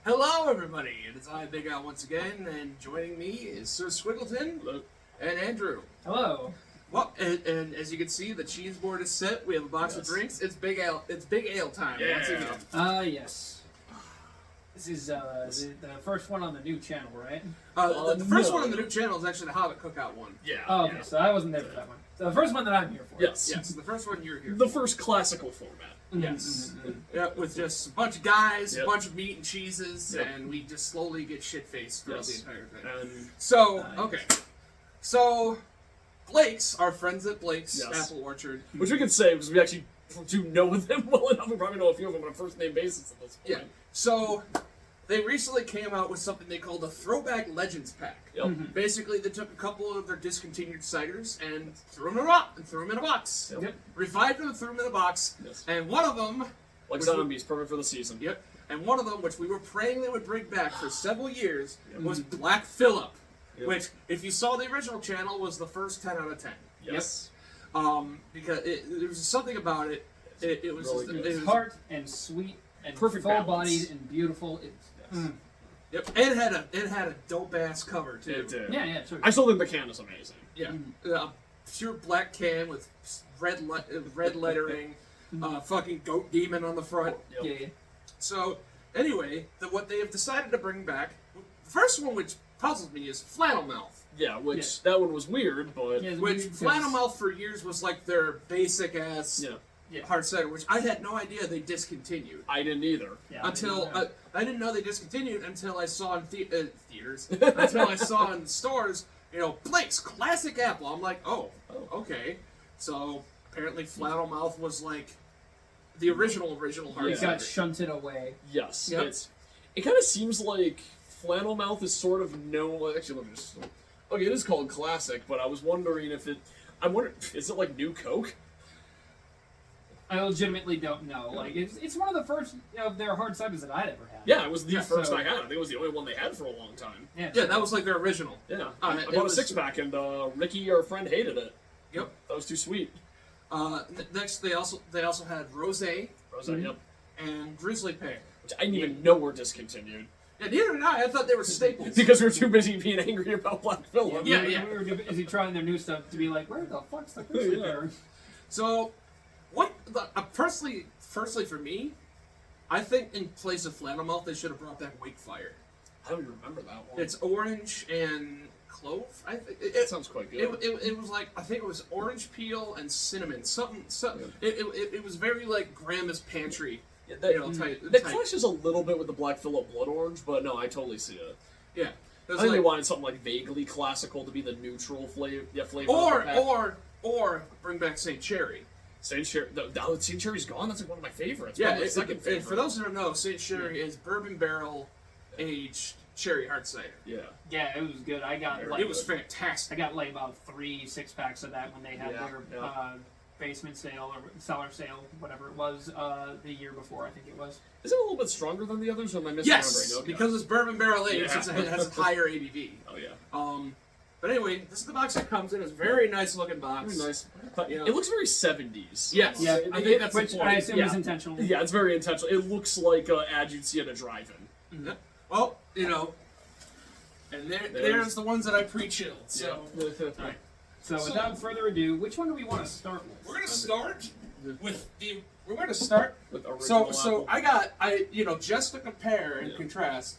Hello, everybody. It is I, Big Al, once again, and joining me is Sir Squiggleton. Hello. And Andrew. Hello. Well, and as you can see, the cheese board is set. We have a box of drinks. It's Big Ale. It's Big Ale time. Yeah. Once again. Yes. This is the first one on the new channel, right? The first one on the new channel is actually the Hobbit Cookout one. Yeah. Oh, okay. So I wasn't there for that one. So the first one that I'm here for. Yes. Yes, the first one you're here. The first classical format. Yes. Yeah, with just a bunch of guys, Yep. a bunch of meat and cheeses, Yep. and we just slowly get shit-faced throughout the Yes. entire thing. And So, Nice. okay. So, Blake's, our friends at Blake's Yes. Apple Orchard. which we could say because we actually do know them well enough. We probably know a few of them on a first name basis at this point. Yeah. So, they recently came out with something they called the Throwback Legends Pack. Yep. Basically, they took a couple of their discontinued ciders and threw them in a box. Yep. Revived them and threw them in a box. Yes. And one of them, Like Which zombies, perfect for the season. yep, and one of them, which we were praying they would bring back for several years, Yep. was Black Phillip. Yep. Which, if you saw the original channel, was the first 10 out of 10. Yes. Because there was something about it. It was Really just, good. it It's was, tart and sweet and Perfect full-bodied balance. and beautiful. Yes. Yep, and it had a dope ass cover too. It did. Yeah, sure. I still think the can is amazing. Yeah, pure black can with red lettering, fucking goat demon on the front. Yep. Yeah. So anyway, what they have decided to bring back, the first one which puzzles me is Flannel Mouth. Yeah, which Yeah. that one was weird, but Yeah, it's Which weird 'cause- Flannel Mouth for years was like their basic ass yeah, hard cider, which I had no idea they discontinued. I didn't either. Yeah, Until yeah. I didn't know they discontinued until I saw in theaters, until I saw in stores, Blake's Classic Apple. I'm like, oh, okay. So apparently Flannel Mouth was like the original hard It cider. got shunted away. Yes. Yep. It kind of seems like Flannel Mouth is sort of actually, let me just. Okay, it is called Classic, but I was wondering if it. I wonder, is it like New Coke? I legitimately don't know. Like, it's one of the first of their hard ciders that I'd ever had. Yeah, it was the Yeah, first so- I had. I think it was the only one they had for a long time. Yeah, Yeah, that was like their original. Yeah, Uh, I it bought was- a six-pack, and Ricky, our friend, hated it. Yep. That was too sweet. Next, they also had Rosé Rosa, yep. and Grizzly Pear. Which I didn't even know were discontinued Yeah, neither did I. I thought they were staples. because we were too busy being angry about Black Phillip. Yeah, we, yeah. We were busy trying their new stuff to be like, where the fuck's the grizzly Yeah. bear? So, firstly for me, I think in place of Flannel Mouth, they should have brought back Wakefire. I don't even remember that one. It's orange and clove. I think That sounds quite good. it was like, I think it was orange peel and cinnamon. Something. Yeah. It was very like Grandma's Pantry. Yeah, that, Type. that clashes a little bit with the Black Phillip Blood Orange, but no, I totally see it. Yeah. I think they wanted something like vaguely classical to be the neutral flavor. Yeah, flavor. of the pack. Or bring back Saint Cherry. Saint Cherry. Saint Cherry's gone. That's like one of my favorites. Yeah, Probably my second favorite. for those who don't know, Saint Cherry is bourbon barrel aged cherry hard cider. Yeah. Yeah, it was good. I got like It was fantastic. I got like about 3 6-packs of that when they had Yeah, their yeah. basement sale or cellar sale, whatever it was, the year before, I think it was. Is it a little bit stronger than the others, or am I misremembering? Yes, Okay. because it's bourbon barrel aged, Yeah. it has a higher ABV. Oh yeah. But anyway, this is the box it comes in. It's a very nice looking box. Very nice. Yeah. It looks very 70s. Yes. Yeah, I think that's the which point. I assume Yeah. is intentional. Yeah, it's very intentional. It looks like an ad you'd see at a drive-in. Yeah. Well, and there's the ones that I pre-chilled. So, Alright. So without further ado, which one do we want to start with? we're gonna start with the. We're gonna start. With So original I just to compare and Yeah. contrast.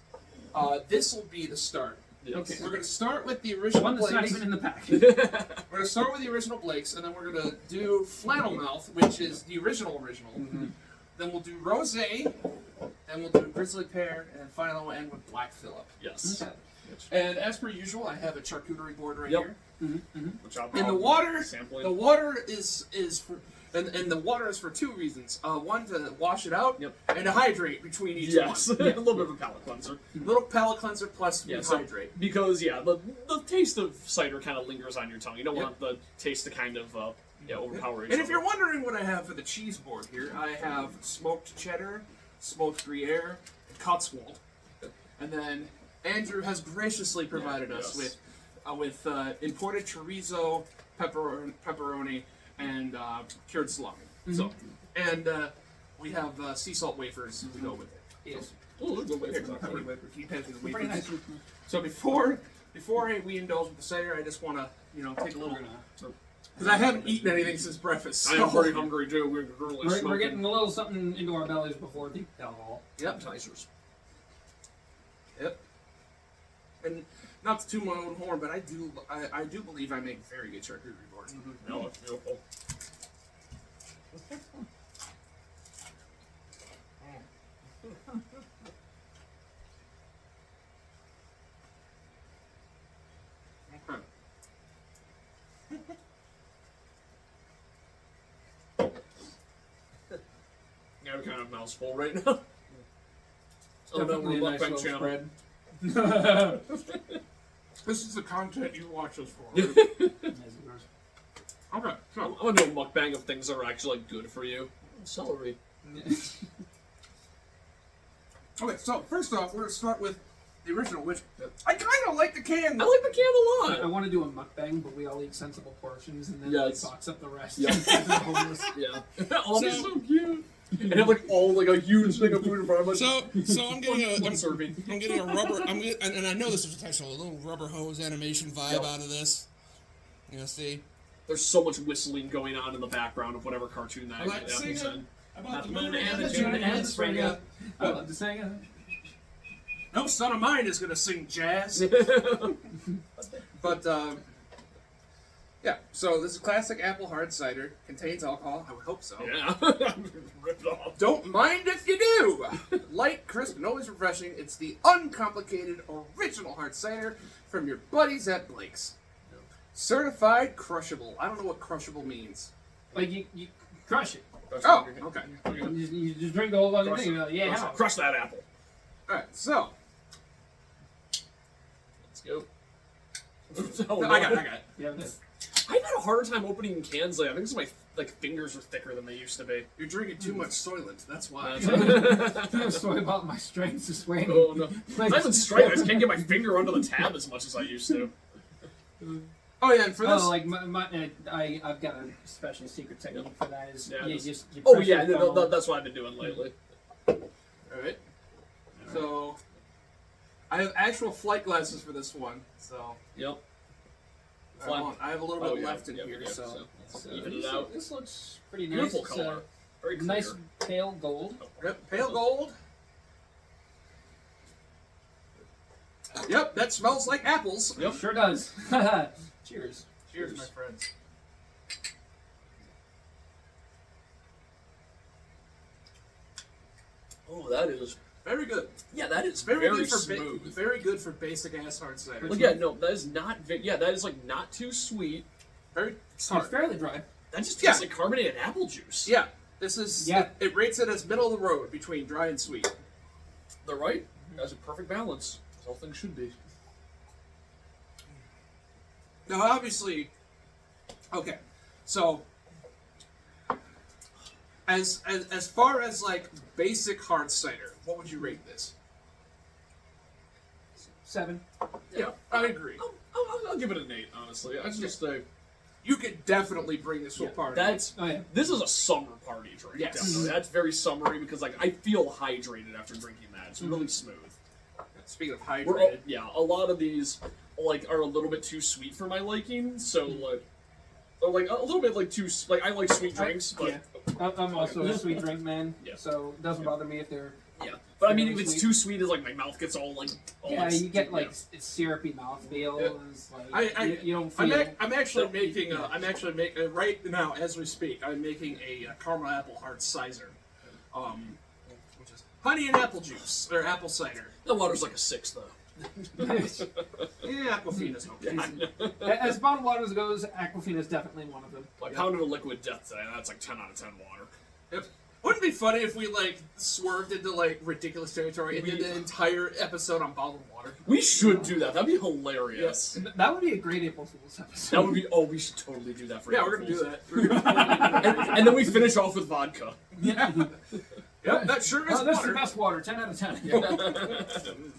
This will be the start. Yes. Okay. We're gonna start with the The original one that's not Blake's. even in the pack. We're gonna start with the original Blake's, and then we're gonna do Flannel Mouth, which is the original. Mm-hmm. Then we'll do Rosé, then we'll do Grizzly Pear, and finally we'll end with Black Phillip. Yes. Okay. And as per usual, I have a charcuterie board right Yep. here. Which I'll And the water, sampling. the water is for, and the water is for 2 reasons. One, to wash it out, Yep. and to hydrate between each Yes. one. a little bit of a palate cleanser. Little palate cleanser plus Yeah, so- rehydrate. Because the taste of cider kind of lingers on your tongue. You don't Yep. want the taste to kind of overpower each And if other. you're wondering what I have for the cheese board here, I have smoked cheddar, smoked Gruyere, and Cotswold. And then Andrew has graciously provided us yes. with imported chorizo, pepperoni, and cured salami. So, and we have sea salt wafers to go with it. Yes. Ooh, Anyway, keep passing the Pretty nice. So before we indulge with the cider, I just want to take a little. We're gonna- Because I haven't eaten anything since breakfast. I am very hungry too. We're getting a little something into our bellies before the alcohol. Yep. appetizers. Yep. And not to toot my own horn, but I do believe I make very good charcuterie boards. No, it's beautiful. Okay. Yeah, I'm kind of mouthful right now. Oh no, Definitely we're a nice mukbang little channel. spread. This is the content you watch us for. Nice of yours. Okay, I'm so gonna do a mukbang of things that are actually like, good for you. Celery. first off, we're gonna start with the original, which I kind of like the can. I like the can a I lot. want to do a mukbang, but we all eat sensible portions and then Yeah, like, it's- box up the rest. Yeah. Homeless. Yeah. Oh, that's so cute. And have like all like a huge thing of food in front of us. So I'm getting One serving. I'm getting a rubber. And I know this is intentional. A little rubber hose animation vibe Yep. out of this. You know, see. There's so much whistling going on in the background of whatever cartoon that Like happens singing in. about the moon and the tune and the springer. I love to sing it. No son of mine is gonna sing jazz. But yeah. So this is classic apple hard cider. Contains alcohol. I would hope so. Yeah. Ripped off. Don't mind if you do. Light, crisp, and always refreshing. It's the uncomplicated original hard cider from your buddies at Blake's. Certified crushable. I don't know what crushable means. Like you crush it. Oh, okay. You just drink the whole fucking Crush thing. it. You're like, yeah. Crush it. Crush that apple. All right. So Let's go. I got it. Yeah, this. I've had a harder time opening cans lately. I think it's my fingers are thicker than they used to be. You're drinking too much Soylent. That's why. I'm sorry about my strength to sway me. Oh no! It's not even straight. I just can't get my finger under the tab as much as I used to. Oh yeah, and for this. Oh, like I've got a special secret technique for that. Is Yeah, you just- just you Oh press yeah, your no, thumb. that's what I've been doing lately. All right. So I have actual flight glasses for this one. So Yep. I have a little bit left in here. Let's, So even it out. This looks pretty nice. Beautiful It's, color. Very clear. nice pale gold. yep, pale gold. Yep, that smells like apples. Yep. Sure does. Cheers. Cheers, my friends. Oh, that is. Very good. Yeah, that is It's very, very good for smooth. very good for basic ass hard cider. Like, yeah, no, that is not. Yeah, that is like not too sweet. Very It's hard. fairly dry. That just Yeah. tastes like carbonated apple juice. Yeah, this is. Yeah. It rates it as middle of the road between dry and sweet. They're right. That's a perfect balance. As all things should be. Now, obviously, okay, so as far as like basic hard cider, what would you rate this? 7. Yeah, I agree. I'll give it an 8. Honestly, I just You could definitely bring this to a party. that's. Oh yeah. This is a summer party drink. Yes. Definitely. That's very summery because like I feel hydrated after drinking that. It's really smooth. Speaking of We're all, hydrated, yeah, a lot of these like are a little bit too sweet for my liking. So like, or like a little bit like too like I like sweet drinks, but Yeah. I'm also a sweet drink man, Yeah. so it doesn't bother me if they're. yeah. But I mean, if Really it's sweet. too sweet, it's like my mouth gets all like. All Yeah, you get like yeah. it's syrupy mouthfeel. Yeah. And it's like, you don't I'm, feel. I'm actually making right now as we speak. I'm making a caramel apple hard cider, which is honey and apple juice or apple cider. The water's like a 6 though. Yeah, Aquafina's okay. As bottled waters goes, Aquafina is definitely one of them. I pounded a liquid death today. And that's like 10 out of 10 water. Yep. Wouldn't it be funny if we like swerved into like ridiculous territory and did the entire episode on bottled water? We should do that. That'd be hilarious. That would be a great April Fool's episode. That would be. Oh, we should totally do that for. Yeah, April we're gonna do Fools. that. And then we finish off with vodka. Yeah. Yep, that sure is Oh, that's the water. best water. 10 out of 10.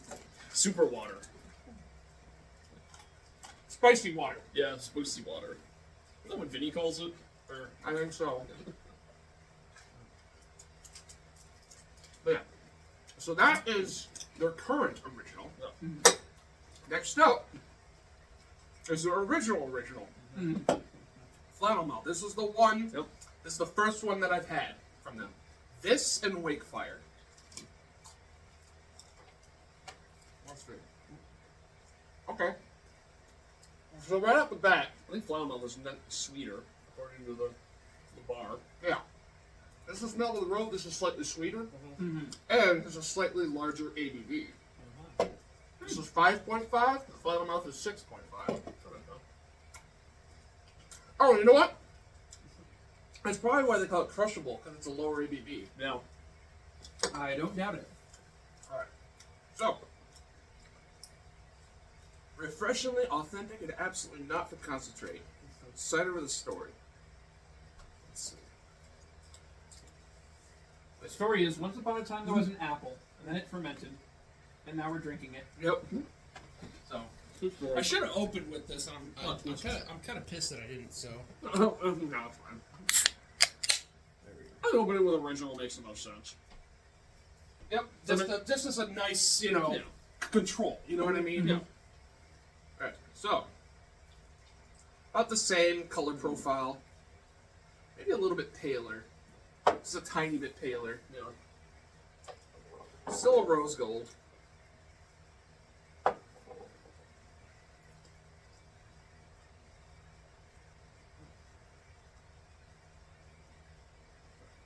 Super water. Spicy water. Yeah, spicy water. Is that what Vinny calls it? Or I think so. But yeah. So that is their current original. Yeah. Next up is their original. Flannel Mouth. This is the one. Yep. This is the first one that I've had from them. This and Wakefire. Okay. So right off the bat, I think Flannel Mouth is sweeter, according to the bar. yeah. This is middle of the road. This is slightly sweeter, Mhm. and there's a slightly larger ABV. This is 5.5. The Flannel Mouth is 6.5. Oh, you know what? That's probably why they call it crushable, because it's a lower ABV. Yeah. I don't doubt it. Alright. So, refreshingly authentic and absolutely not for concentrate. Cider with a story. Let's see. The story is, once upon a time there was an apple, and then it fermented, and now we're drinking it. Yep. So, I should have opened with this, and I'm kind of pissed that I didn't, so. No, it's fine. I open it with original makes the most sense. Yep. Just as a nice, Yeah. control. You know what I mean? Yeah. Alright, so. About the same color profile. Maybe a little bit paler. Just a tiny bit paler. Yeah. Still a rose gold.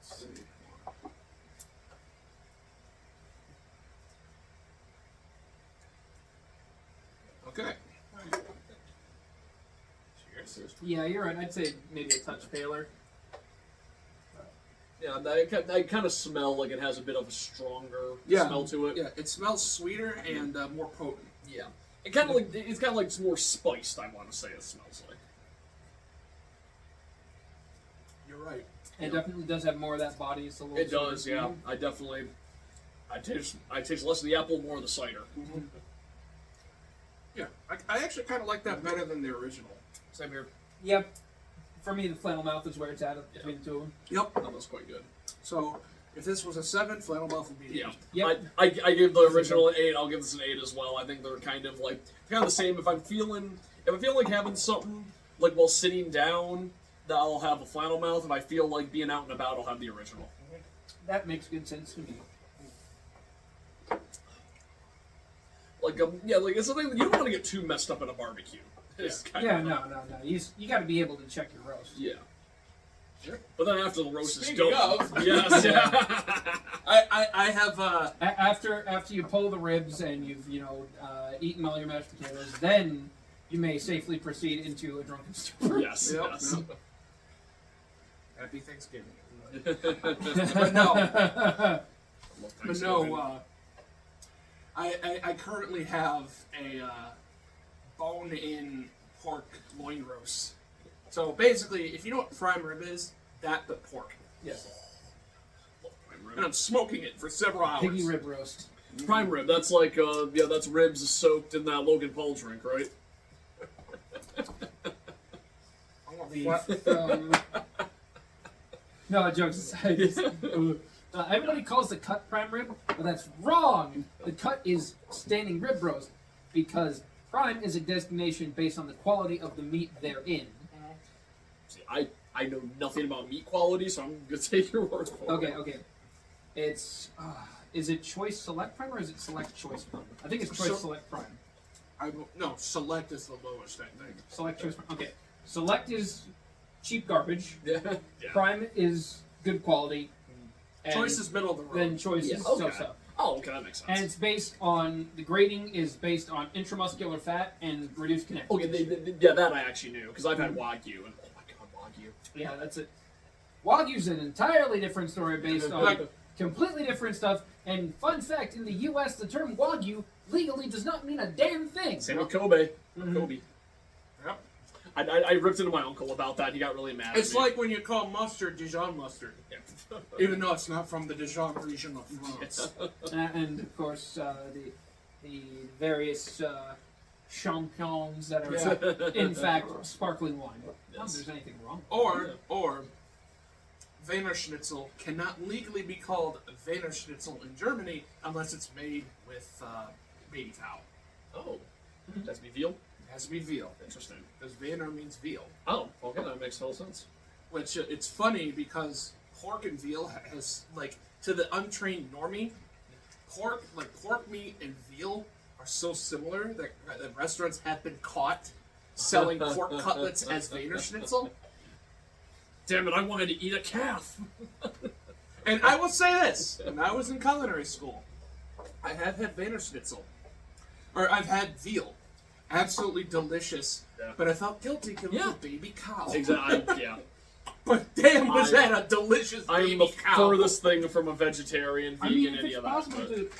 Let's see. Okay. Cheers. yeah, you're right. I'd say maybe a touch paler. Yeah, I kind of smell like it has a bit of a stronger Yeah. smell to it. Yeah, it smells sweeter and more potent. Yeah. It kind of like it's kind of like it's more spiced. I want to say it smells like. You're right. It definitely does have more of that body. It's a little It does, sweeter. yeah. I definitely. I taste less of the apple, more of the cider. Yeah, I actually kind of like that better than the original. Same here. Yep. For me, the flannel mouth is where it's at between the two of them. Yep. That was quite good. So, if this was a 7, Flannel Mouth would be an 8. Yeah. Yep. I gave the original an 8. I'll give this an 8 as well. I think they're kind of the same. If I feel like having something like while sitting down, that I'll have a flannel mouth. If I feel like being out and about, I'll have the original. That makes good sense to me. It's something you don't want to get too messed up in a barbecue. It's kind Yeah, of, no. You got to be able to check your roast. Yeah. Sure. But then after the roast Speaking is done. of- Yes. Yeah. I have After you pull the ribs and you've eaten all your mashed potatoes, then you may safely proceed into a drunken stupor. Yes. Yep. Yes. Happy Thanksgiving. But No, I currently have a bone-in pork loin roast. So basically, if you know what prime rib is, that but pork. Yes. And I'm smoking it for several hours. Piggy rib roast. Prime rib. That's like that's ribs soaked in that Logan Paul drink, right? No, jokes aside. Everybody calls the cut prime rib, but that's wrong. The cut is standing rib roast because prime is a designation based on the quality of the meat therein. See, I know nothing about meat quality, so I'm gonna take your word for it. Okay. It's is it choice select prime or is it select choice prime? I think it's choice select prime. No, select is the lowest, I think. Select choice prime. Okay. Select is cheap garbage. Yeah. Prime is good quality. And Choice is middle of the road. then choice Yeah, is okay. so-so. Oh, okay, that makes sense. And it's based on the grading is based on intramuscular fat and reduced connectivity. Okay, yeah, that I actually knew because I've had Wagyu, and oh my god, Wagyu. Yeah, that's it. Wagyu's an entirely different story based on Like- completely different stuff. And fun fact, in the U.S., the term Wagyu legally does not mean a damn thing. Same with Kobe. Mhm. Kobe. Yep. I ripped into my uncle about that. He got really mad. It's at me. like when you call mustard Dijon mustard, Yeah. even though it's not from the Dijon region of France. And of course, the various champignons that are in fact sparkling wine. Not that Yes. there's anything wrong. Or Wiener Schnitzel cannot legally be called Wiener Schnitzel in Germany unless it's made with baby cow. Oh. That's be veal? It has to be veal. Interesting. Because Wiener means veal. Oh, okay, that makes total sense. Which, it's funny because pork and veal has, like, to the untrained normie, pork meat and veal are so similar that restaurants have been caught selling pork cutlets as Wiener Schnitzel. Damn it, I wanted to eat a calf. And I will say this, when I was in culinary school, I have had Wiener Schnitzel. Or I've had veal. Absolutely delicious. Yeah. But I felt guilty because it was a baby cow. Exactly, yeah. But damn, was that a delicious baby I'm the cow. furthest thing from a vegetarian, vegan, I mean, if any it's of that. possible but- to,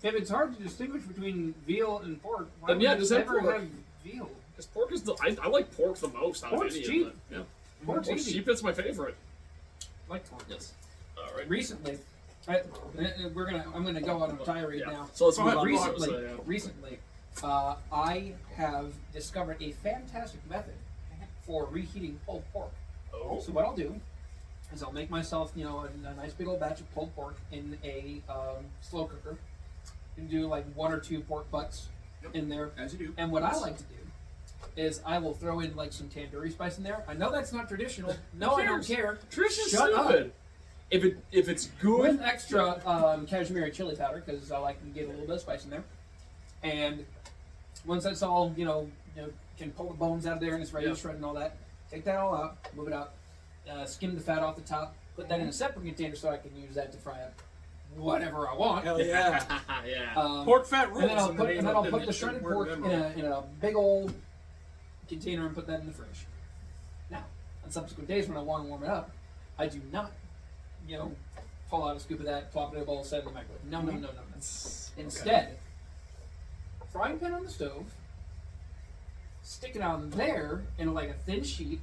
if it's hard to distinguish between veal and pork, why Then would yeah, you just have never pork. have veal? Because pork is I like pork the most out Pork's of any cheap. of them. Yeah. Pork's easy. cheap, it's my favorite. I like pork. Yes. Alright. Recently, I'm gonna go on a tirade Yeah. now. So let's Go move ahead, on. Recently, I have discovered a fantastic method for reheating pulled pork. Oh. So what I'll do is I'll make myself, a nice big old batch of pulled pork in a slow cooker, and do like 1 or 2 pork butts in there. As you do. And what I like to do is I will throw in like some tandoori spice in there. I know that's not traditional. No, I don't care. Tradition's Shut up. stupid. If it's good, With extra cashmere chili powder because I like to get a little bit of spice in there. And once that's all, can pull the bones out of there and it's ready to shred and all that. Take that all out, move it out, skim the fat off the top, put that in a separate container so I can use that to fry up whatever I want. Hell yeah. yeah. Pork fat rules. And then I'll in the put, name and then of I'll put the the shredded word pork memo. in a big old container and put that in the fridge. Now, on subsequent days when I want to warm it up, I do not, pull out a scoop of that, plop it in a bowl, set it in the microwave. No. Instead, frying pan on the stove, stick it on there in like a thin sheet,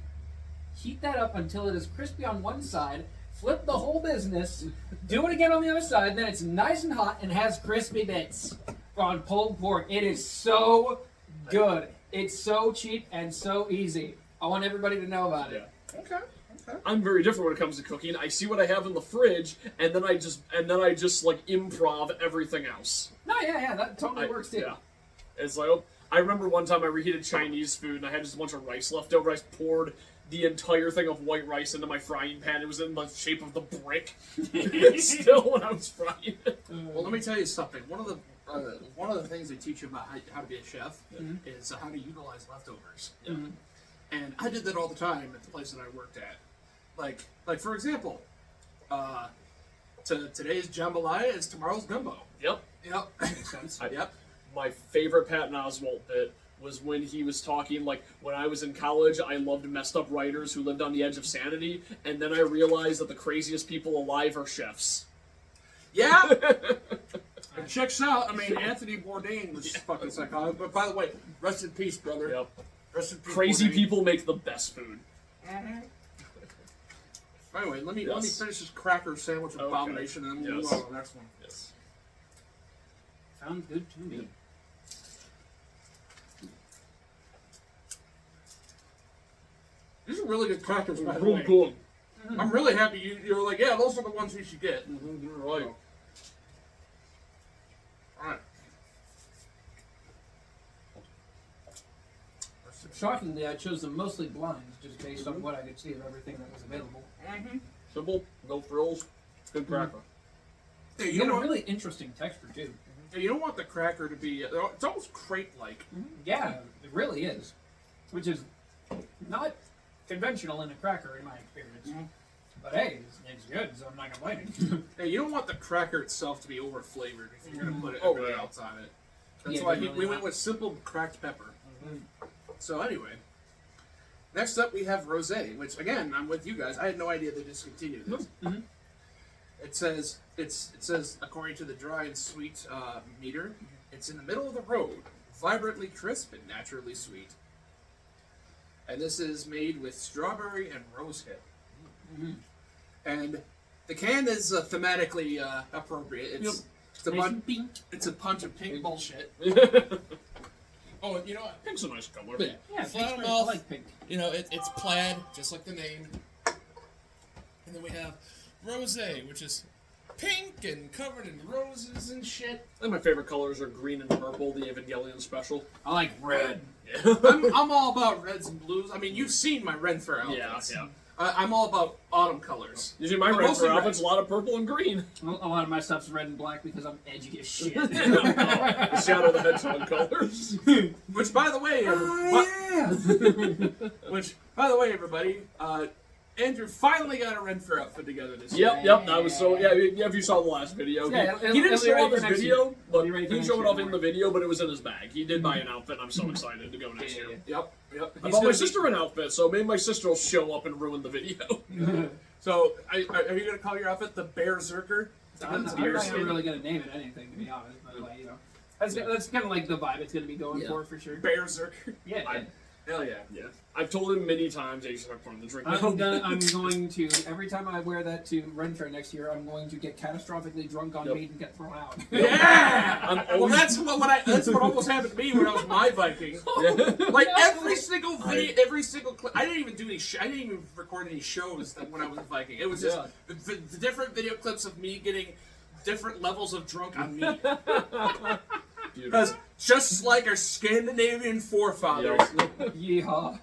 heat that up until it is crispy on one side, flip the whole business, do it again on the other side, then it's nice and hot and has crispy bits on pulled pork. It is so good. It's so cheap and so easy. I want everybody to know about it. Okay. I'm very different when it comes to cooking. I see what I have in the fridge, and then I just like improv everything else. No, yeah, that totally works too. Yeah. It's like, I remember one time I reheated Chinese food, and I had just a bunch of rice left over. I just poured the entire thing of white rice into my frying pan. It was in the shape of the brick. Still, when I was frying it. Well, let me tell you something. One of the things they teach you about how to be a chef is how to utilize leftovers. Mm-hmm. And I did that all the time at the place that I worked at. Like for example, today's jambalaya is tomorrow's gumbo. Yep. Yep. Makes sense. Yep. My favorite Patton Oswalt bit was when he was talking, like, when I was in college, I loved messed up writers who lived on the edge of sanity, and then I realized that the craziest people alive are chefs. Yeah. And checks out. I mean, Anthony Bourdain was fucking psychotic. But by the way, rest in peace, brother. Yep. Rest in peace. Crazy Bourdain. people make the best food. Anyway, let me Yes. finish this cracker sandwich abomination, and then we'll move on to the next one. Yes. Sounds good to me. These are really good crackers, by the Real way. good. I'm really happy you were like, yeah, those are the ones we should get. Right. Alright. Shockingly, I chose them mostly blind, just based on what I could see of everything that was available. Simple, no frills, good cracker. Hey, You you get know a what? really interesting texture too. Hey, you don't want the cracker to be. It's almost crepe-like. Yeah, it really is, which is not conventional in a cracker in my experience. But hey, it's good, so I'm not complaining. Hey, you don't want the cracker itself to be over-flavored if you're gonna put Oh, everything yeah. else on it. That's Yeah, why definitely we not. went with simple cracked pepper. So anyway, next up we have rosé, which again I'm with you guys. I had no idea they discontinued this. It says according to the dry and sweet meter, it's in the middle of the road, vibrantly crisp and naturally sweet. And this is made with strawberry and rosehip. And the can is thematically appropriate. It's a it's a bunch of pink bullshit. Oh, you know what? Pink's a nice color. Yeah. Yeah, Flat pink's mouth. I like pink. You know, it's plaid, just like the name. And then we have rosé, which is pink and covered in roses and shit. I think my favorite colors are green and purple, the Evangelion special. I like red. I'm all about reds and blues. I mean, you've seen my Renfair outfits. Yeah. I'm all about autumn colors. Usually my But red mostly outfit's a lot of purple and green. A lot of my stuff's red and black because I'm edgy as shit. The Shadow the Hedgehog colors. Which, by the way, everybody, Andrew finally got a Renfair outfit together this year. Yep, that was so. Yeah, if you saw the last video, Yeah, he didn't show off his next video, year. but It'll be ready he for didn't next show it year, off in don't the video, but it was in his bag. He did buy an outfit, and I'm so excited to go next year. Yep. I He's bought my gonna sister an outfit, so maybe my sister will show up and ruin the video. So, are you going to call your outfit the Berserker? I'm not really gonna name it anything, to be honest. But like, you know, that's kind of like the vibe it's gonna be going for sure. Berserker. Yeah. Hell yeah. Yeah, I've told him many times that you should start pouring the drink. I'm going to every time I wear that to Renfair next year, I'm going to get catastrophically drunk on meat and get thrown out. Yeah. Well, that's what almost happened to me when I was my Viking. Like every single video, every single clip. I didn't even do any. I didn't even record any shows when I was a Viking. It was just the different video clips of me getting different levels of drunk on meat. Because just like our Scandinavian forefathers. Yeehaw.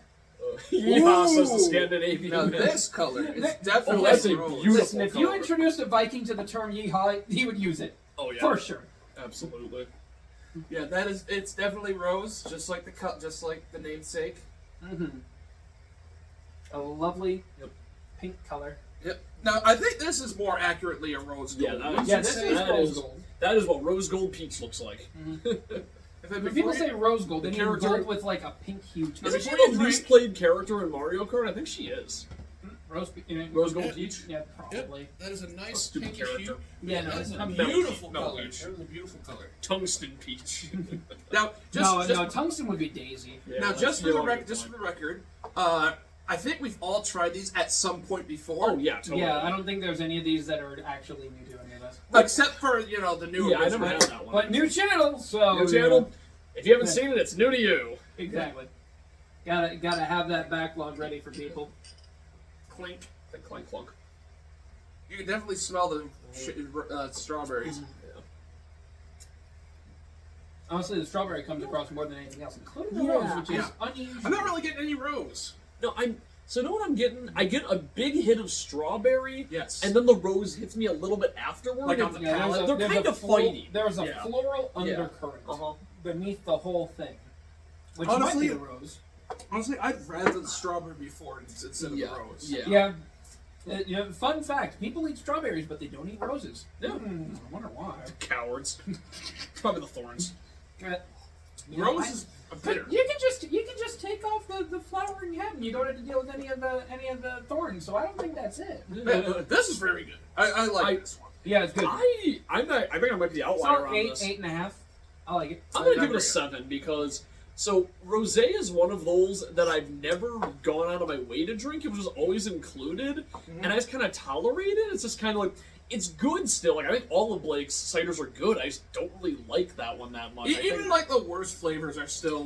Yeehaw, says the Scandinavian. Now this color is definitely that's a rose. beautiful Listen, if you color. introduced a Viking to the term yeehaw, he would use it. Oh yeah, For sure. absolutely. Yeah, it's definitely rose, just like the namesake. Mm-hmm. A lovely pink color. Yep. Now I think this is more accurately a rose gold. This is rose gold. That is what rose gold peach looks like. When people say rose gold, they mean character- gold with like a pink hue to Is it. she the least played character in Mario Kart? I think she is. Rose gold peach? Yeah, probably. That is a nice Stupid pinky character. hue. Yeah, no, it's a not beautiful Milk color. peach. That is a beautiful color. Tungsten peach. Now, No, tungsten would be Daisy. Yeah, now, that's just for the really record, good just for point. the record, I think we've all tried these at some point before. Oh yeah, totally. Yeah, I don't think there's any of these that are actually new to any of us. Except for the newer Yeah, I ones. never had that one. But new channel, so New channel. If you haven't seen it, it's new to you. Exactly. Gotta have that backlog ready for people. Clink. The clunk clunk. You can definitely smell the strawberries. Honestly, the strawberry comes across more than anything else, including the Yeah. rose, which is unusual. I'm not really getting any rose. No, So know what I'm getting? I get a big hit of strawberry. Yes. And then the rose hits me a little bit afterward. Like on the palate. They're kind of fighty. There's a Yeah. floral undercurrent beneath the whole thing, which Honestly, might be the rose. Honestly, I'd rather the strawberry before instead of the rose. Yeah. Yeah. Fun fact: people eat strawberries, but they don't eat roses. Yeah. I wonder why. Cowards. Probably the thorns. Rose is a bitter. You can just take off the flowering head, and you don't have to deal with any of the thorns. So I don't think that's it. This is very good. I like this one. Yeah, it's good. I think I might be the outlier on this. 8.5. I like it. I'm gonna give it a 7 because rosé is one of those that I've never gone out of my way to drink. It was always included, and I just kind of tolerate it. It's just kind of like it's good still. Like I think all of Blake's ciders are good. I just don't really like that one that much. Even like the worst flavors are still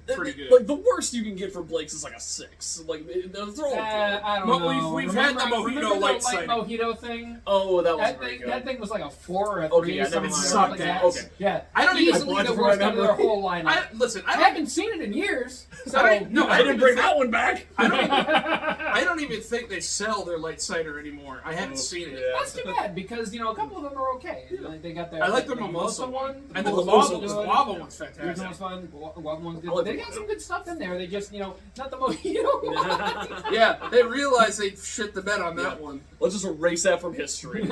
pretty good. Like the worst you can get for Blake's is like a 6. Like they're all good. I don't But know. we've had the mojito remember light the cider. mojito thing. Oh, that was That very thing, good. that thing was like a 4 or a 3. Okay, yeah, something it like sucked. that. Okay. Yeah, I don't even easily watch the it from worst my out of their memory. whole lineup. Listen, I haven't seen it in years. So I didn't bring that one back. I don't even think they sell their light cider anymore. I haven't seen it. Yeah. That's too bad because a couple of them are okay. Like, they got their. I like the mimosa one. And The the mimosa guava one's The original fantastic. one's fun. The guava one's good. I like They the got mojito. some good stuff in there. They just not the mojito. Yeah, they realized they shit the bed on that one. Let's just erase that from history.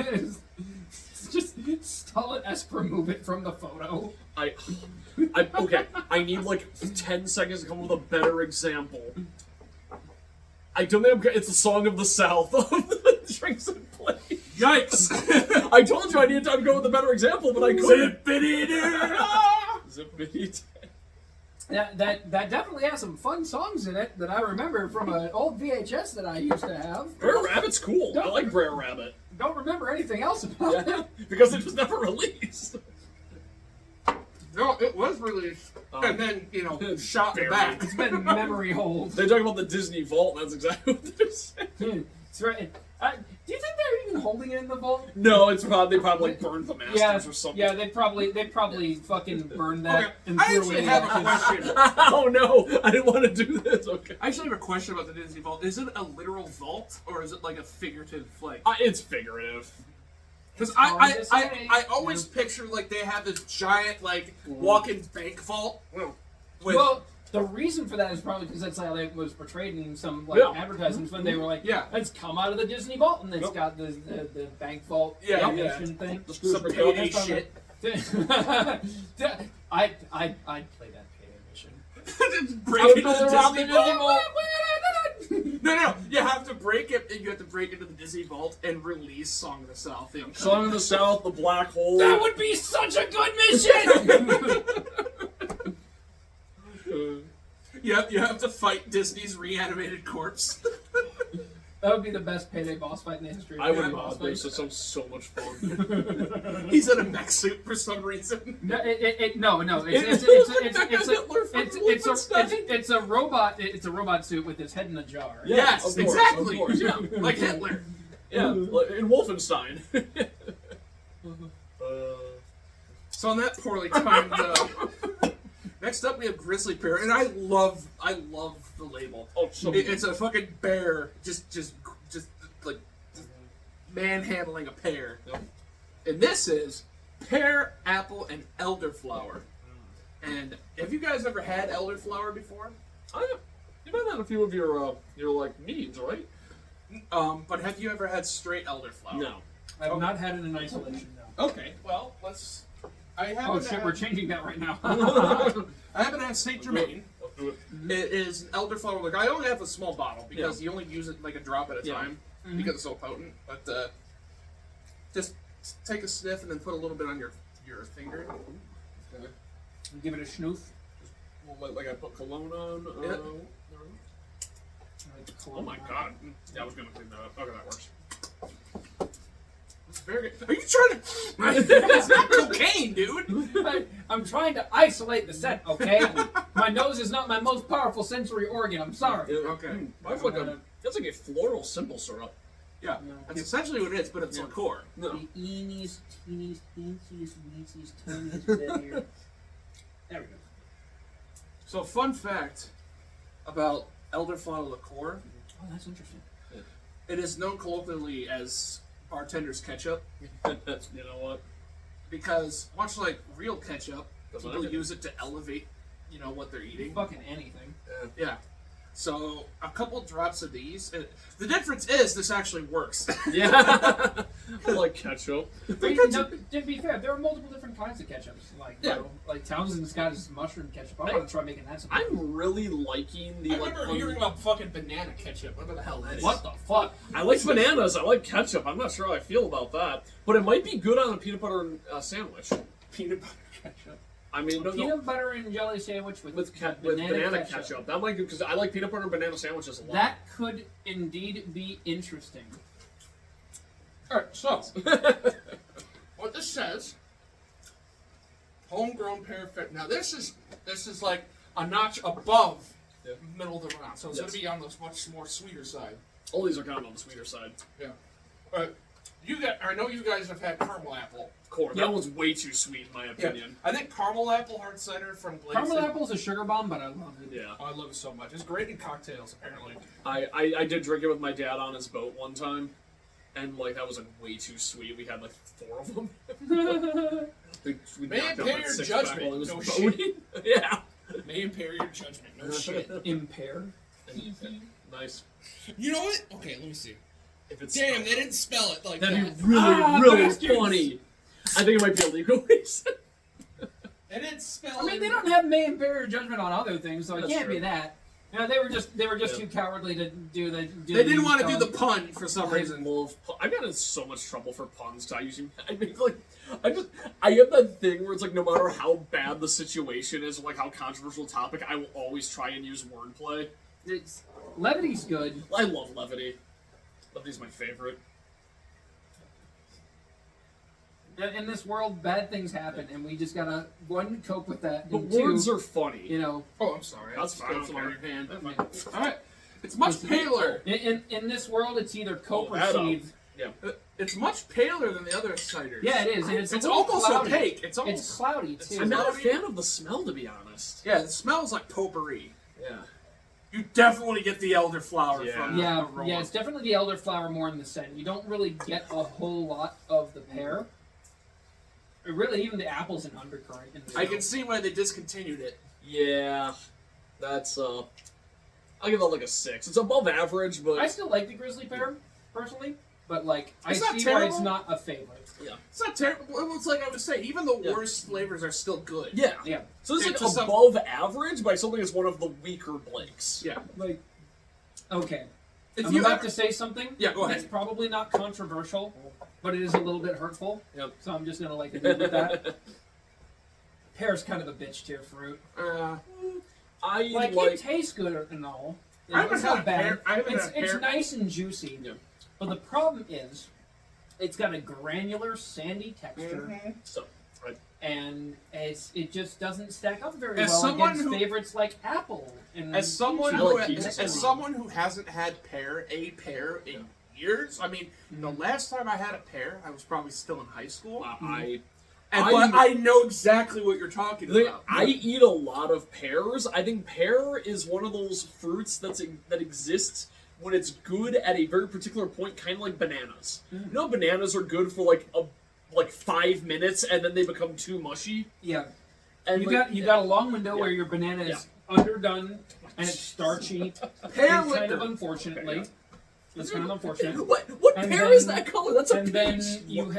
Just Stalin Esper move it from the photo. Okay, I need like 10 seconds to come up with a better example. I don't think it's the Song of the South of the drinks and plays. Yikes! I told you I needed time to go with a better example, but I couldn't. Zippity. That definitely has some fun songs in it that I remember from an old VHS that I used to have. Brer Rabbit's cool. I like Brer Rabbit. Don't remember anything else about it. Because it was never released. No, it was released. And then, shot Buried. back. It's been memory hold. They talk about the Disney Vault, and that's exactly what they're saying. That's right. Do you think they're even holding it in the vault? No, it's probably they probably like, burned the masters or something. Yeah, they probably fucking burned that Okay, and I threw actually it in have the a question. Oh no, I didn't want to do this. Okay. I actually have a question about the Disney Vault. Is it a literal vault or is it like a figurative like? It's figurative. Because hard to say. I always picture like they have this giant like walk-in bank vault. With, Well, the reason for that is probably because that's how it was portrayed in some like Yeah. advertisements when they were like, Yeah. it's come out of the Disney vault and it's Yep. got the bank vault Yeah, animation thing. The screws some break payday out. shit. I'd play that payday mission. Break I would into go the around Disney the Vault. Disney vault. No. You have to break it, and you have to break into the Disney Vault and release "Song of the South." The Song of the South, the black hole. That would be such a good mission. You have to fight Disney's reanimated corpse. That would be the best payday boss fight in the history. I of would payday love boss this. fights. It sounds so much fun. He's in a mech suit for some reason. No, no. It's a robot. It's a robot suit with his head in a jar. Yeah, Yes, of course, exactly. of course. Yeah, like Hitler. Yeah, like in Wolfenstein. So on that poorly timed. Next up, we have Grizzly Bear, and I love the label. Oh, so It's a fucking bear, just like manhandling a pear. Yep. And this is pear, apple, and elderflower. And have you guys ever had elderflower before? You've had a few of your like meats, right? But have you ever had straight elderflower? No. I have not had it in isolation. No. Okay, well let's. I haven't. Oh shit, we're changing that right now. I haven't had Saint Germain. Let's do it. It is an elderflower. Like I only have a small bottle because Yeah. you only use it like a drop at a Yeah. time because it's so potent. But just take a sniff and then put a little bit on your finger. Okay. Give it a snoof. Like I put cologne on. Yeah. Oh my god. Yeah, I was gonna clean that up. Okay, that works. It's very good. Are you trying to? It's not cocaine, dude. I'm trying to isolate the scent, okay? My nose is not my most powerful sensory organ. I'm sorry. Okay. That's like a floral simple syrup. Yeah, that's essentially what it is, but it's liqueur. No. The eeniest, teeniest, teensiest, weetsiest, tiniest bit here. There we go. So, fun fact about elderflower liqueur: Oh, that's interesting. it is known colloquially as bartender's ketchup You know what? because much like real ketchup, Doesn't people it? use it to elevate, what they're eating. Fucking anything. Yeah. So a couple drops of these. The difference is this actually works. Yeah. I like ketchup. To be fair, there are multiple different kinds of ketchups. Like, Yeah. like Townsend's got his mushroom ketchup. I want to try making that. I'm really liking the I remember hearing about fucking banana ketchup. Whatever the hell that is. What the fuck? I like bananas. I like ketchup. I'm not sure how I feel about that, but it might be good on a peanut butter sandwich. Peanut butter ketchup. I mean, Peanut butter and jelly sandwich with banana ketchup. That might because I like peanut butter and banana sandwiches a lot. That could indeed be interesting. Alright, so what this says, homegrown pear fit. Now this is like a notch above middle of the round, so it's going to be on the much more sweeter side. All these are kind of on the sweeter side. Yeah. But I know you guys have had caramel apple. Core. That one's way too sweet in my Yeah. opinion. I think caramel apple hard cider from Glaze. Caramel apple's a sugar bomb, but I love it. Yeah. Oh, I love it so much. It's great in cocktails, apparently. I did drink it with my dad on his boat one time, and like that was like way too sweet. We had like 4 of them. we May knocked out, impair like, your 6 judgment, back while it was no boating. Yeah. May impair your judgment. No shit. Impair. Nice. You know what? Okay, let me see. If it's Damn, they didn't spell it like that'd that. be really bastards. funny. I think it might be a legal reason. They didn't spell I mean, it. they don't have may impair your judgment on other things, so it That's can't true. be that. You know, they were just too cowardly to do the. They didn't want to do the pun for some reason. I got in so much trouble for puns. I mean, like, I have that thing where it's like, no matter how bad the situation is, like how controversial topic, I will always try and use wordplay. Levity's good. I love levity. Levity's my favorite. In this world, bad things happen, and we just gotta one cope with that. But And words two, are funny. you know, Oh, I'm sorry. That's fine, I don't Spilled some on care. your hand. All right. It's much paler. in this world, it's either cope Oh, or that, seethe. Yeah. It's much paler than the other ciders. Yeah, it is, and it's a It's little almost cloudy. opaque. It's almost. It's cloudy too. I'm not a fan of the smell, to be honest. Yeah, it smells like potpourri. Yeah. You definitely get the elderflower Yeah. from Yeah, the aroma. yeah, it's definitely the elderflower more in the scent. You don't really get a whole lot of the pear. Or really, even the apples and undercurrent in the I can see why they discontinued it. Yeah. That's, I'll give that like a 6. It's above average, but... I still like the grizzly pear, personally, but like I It's not see why it's terrible. not a favorite. Yeah. It's not terrible. It's like I was saying, even the Yeah. worst flavors are still good. Yeah. Yeah, So it's like It's just above average, but I still think it's one of the weaker Blakes. Yeah. like okay. If I'm you about ever- to say something. Yeah, go ahead. It's probably not controversial, but it is a little bit hurtful. Yep. So I'm just gonna like leave with that. Pear's kind of a bitch tier fruit. I Like, like... it tastes good and all. I haven't It's had not a bad. pear- I haven't It's had a pear- nice and juicy. Yeah. But the problem is, it's got a granular, sandy texture, So, right. and it just doesn't stack up very As well someone against who- favorites like apple. And As someone I who, like peaches. as someone who hasn't had a pear in years, I mean, the last time I had a pear, I was probably still in high school. But I know exactly what you're talking about. I eat a lot of pears. I think pear is one of those fruits that exists when it's good at a very particular point, kind of like bananas. You know, bananas are good for like 5 minutes, and then they become too mushy. yeah, And you like, got a long window Yeah. where your banana is underdone and it's starchy. Pear and kind of liquor. unfortunately, it's kind of unfortunate. What And pear then- is that color? That's a And then peach. you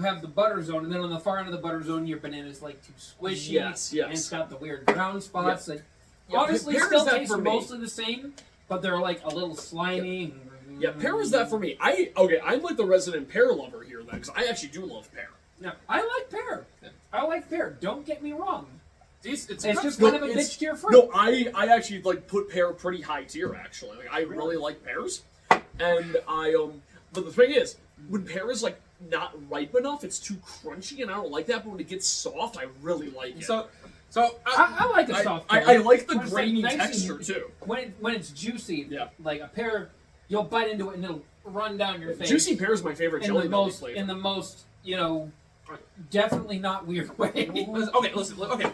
have the butter zone, and then on the far end of the butter zone, your banana is like too squishy. Yes, yes. And it's got the weird brown spots. That Yeah, honestly pear is still that taste for me. mostly the same, but they're like a little slimy. Yeah, pear is that for me. I'm like the resident pear lover here then, because I actually do love pear. Yeah, I like pear. I like pear. Don't get me wrong. It's It's good just fruit. kind of a it's- bitch tier fruit. No, I actually like put pear pretty high tier actually. Like, I really like pears, and but the thing is, when pear is like not ripe enough, it's too crunchy, and I don't like that. But when it gets soft, I really like it. So I like a soft pear. I like the When it's, like, grainy nice and- texture too. When it's juicy, Yeah. like a pear, you'll bite into it and it'll run down your face. Juicy pear is my favorite in jelly the belly most flavor. in the most definitely not weird way. listen. Okay.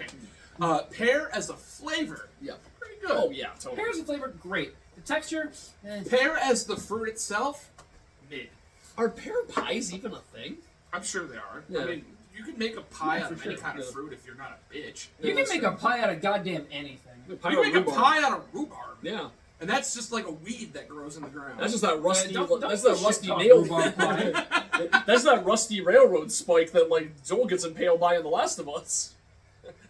Pear as a flavor, Yeah. pretty good. Oh yeah, totally. Pear's a flavor, great. The texture, Pear as the fruit itself, mid. Are pear pies even a thing? I'm sure they are. Yeah. I mean, you can make a pie Yeah, out of for any sure. kind of Yeah. fruit if you're not a bitch. you can make a pie out of goddamn anything. Pie You or can make a rhubarb. pie out of rhubarb, Yeah, and that's just like a weed that grows in the ground. that's just that rusty. don't that's that shit rusty talk nail. rhubarb pie. That's that rusty railroad spike that like Joel gets impaled by in The Last of Us.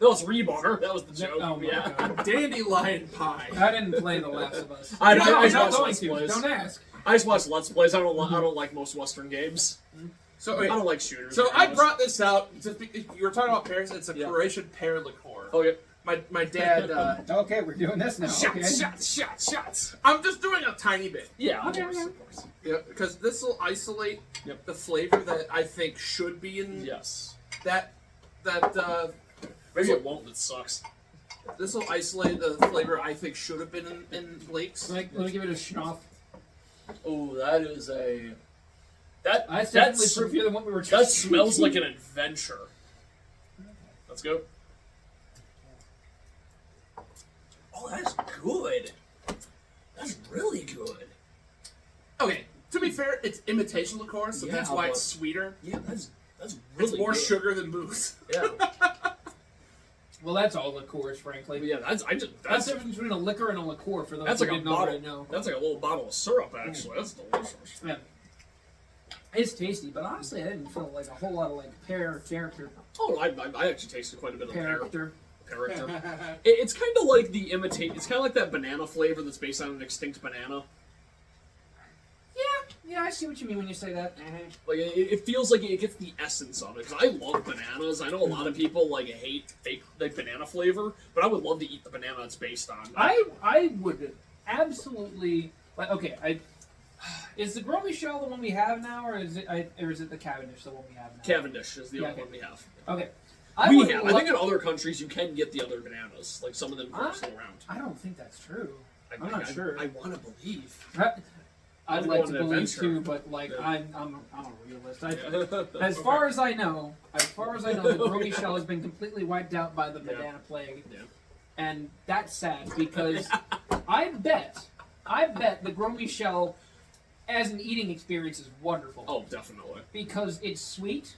No, it's rebar. That was the joke. Oh my yeah. god. Dandelion pie. I didn't play The Last of Us. I No, just I'm not watched going Let's to. Plays. Don't ask. I just watch Let's Plays. I don't like most Western games. So I wait, don't like shooters. so to be I honest. brought this out. You were talking about pears. It's a Yeah. Croatian pear liqueur. Okay. My dad. Okay, we're doing this now. Shots. I'm just doing a tiny bit. Yeah. Okay, Of okay. course. Yeah, because this will isolate Yep. the flavor that I think should be in Yes. that. Maybe it won't. It sucks. This will isolate the flavor I think should have been in Blake's. Let me give it a schnoff. Oh, that is a. That That's that's definitely proofier than what we were that just smells like an adventure. Let's go. Oh, that's good. That's really good. Okay, to be fair, it's imitation liqueur, so Yeah, that's why but- it's sweeter. Yeah, that's really It's more good. sugar than booze. Yeah. Well, that's all liqueurs, frankly. But yeah, That's the difference between a liquor and a liqueur, for those that's who like a didn't bottle. already know. That's like a little bottle of syrup, actually. That's delicious. Yeah. It's tasty, but honestly, I didn't feel like a whole lot of like pear character. Oh, I actually tasted quite a bit of Character. character. It's kind of like the imitate. It's kind of like that banana flavor that's based on an extinct banana. Yeah, I see what you mean when you say that. Like it feels like it gets the essence of it. Because I love bananas. I know a lot of people like hate fake like banana flavor, but I would love to eat the banana it's based on. I would absolutely like. Okay, is the Gros Michel the one we have now, or is it the Cavendish the one we have now? Cavendish is the Yeah, only okay. one we have. Okay. I would think lo- in other countries you can get the other bananas. Like some of them are still around. I don't think that's true. I'm I- not I- sure. I want to believe. I'd go like on to an believe adventure. too, but like Yeah. I'm a realist. Yeah. As far as I know, the Gromy shell has been completely wiped out by the Yeah. banana plague, Yeah. and that's sad because I bet the Gromy shell, as an eating experience, is wonderful. Oh, definitely. Because it's sweet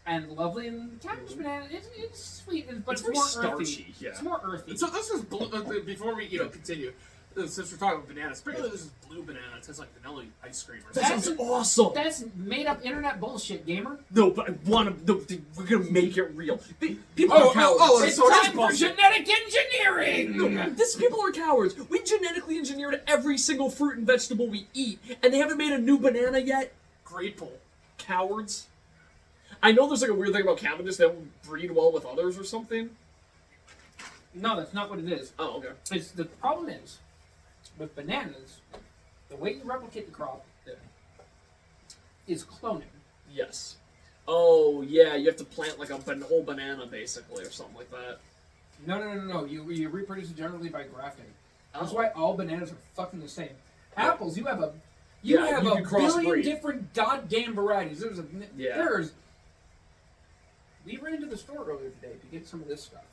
and lovely, and Cavendish banana, it's sweet, but It's it's very more starchy, earthy. yeah. It's more earthy. So this is blue, before we continue. Since we're talking about bananas, apparently this is blue banana. It tastes like vanilla ice cream or That something. sounds awesome. That's made up internet bullshit, gamer. No, but I want to. No, we're gonna make it real. People are cowards. It's so it is time for bullshit. genetic engineering! No, this people are cowards. We genetically engineered every single fruit and vegetable we eat, and they haven't made a new banana yet. Grateful. Cowards. I know there's like a weird thing about Cavendish. They don't breed well with others or something. No, that's not what it is. Oh, okay. It's the problem is with bananas, the way you replicate the crop is cloning. Yes. Oh, yeah. You have to plant like a whole banana basically, or something like that. No. You reproduce it generally by grafting. That's Oh. why all bananas are fucking the same. Apples, you have a Yeah, you a can billion crossbreed. different goddamn varieties. Yeah. There's. We ran into the store earlier today to get some of this stuff.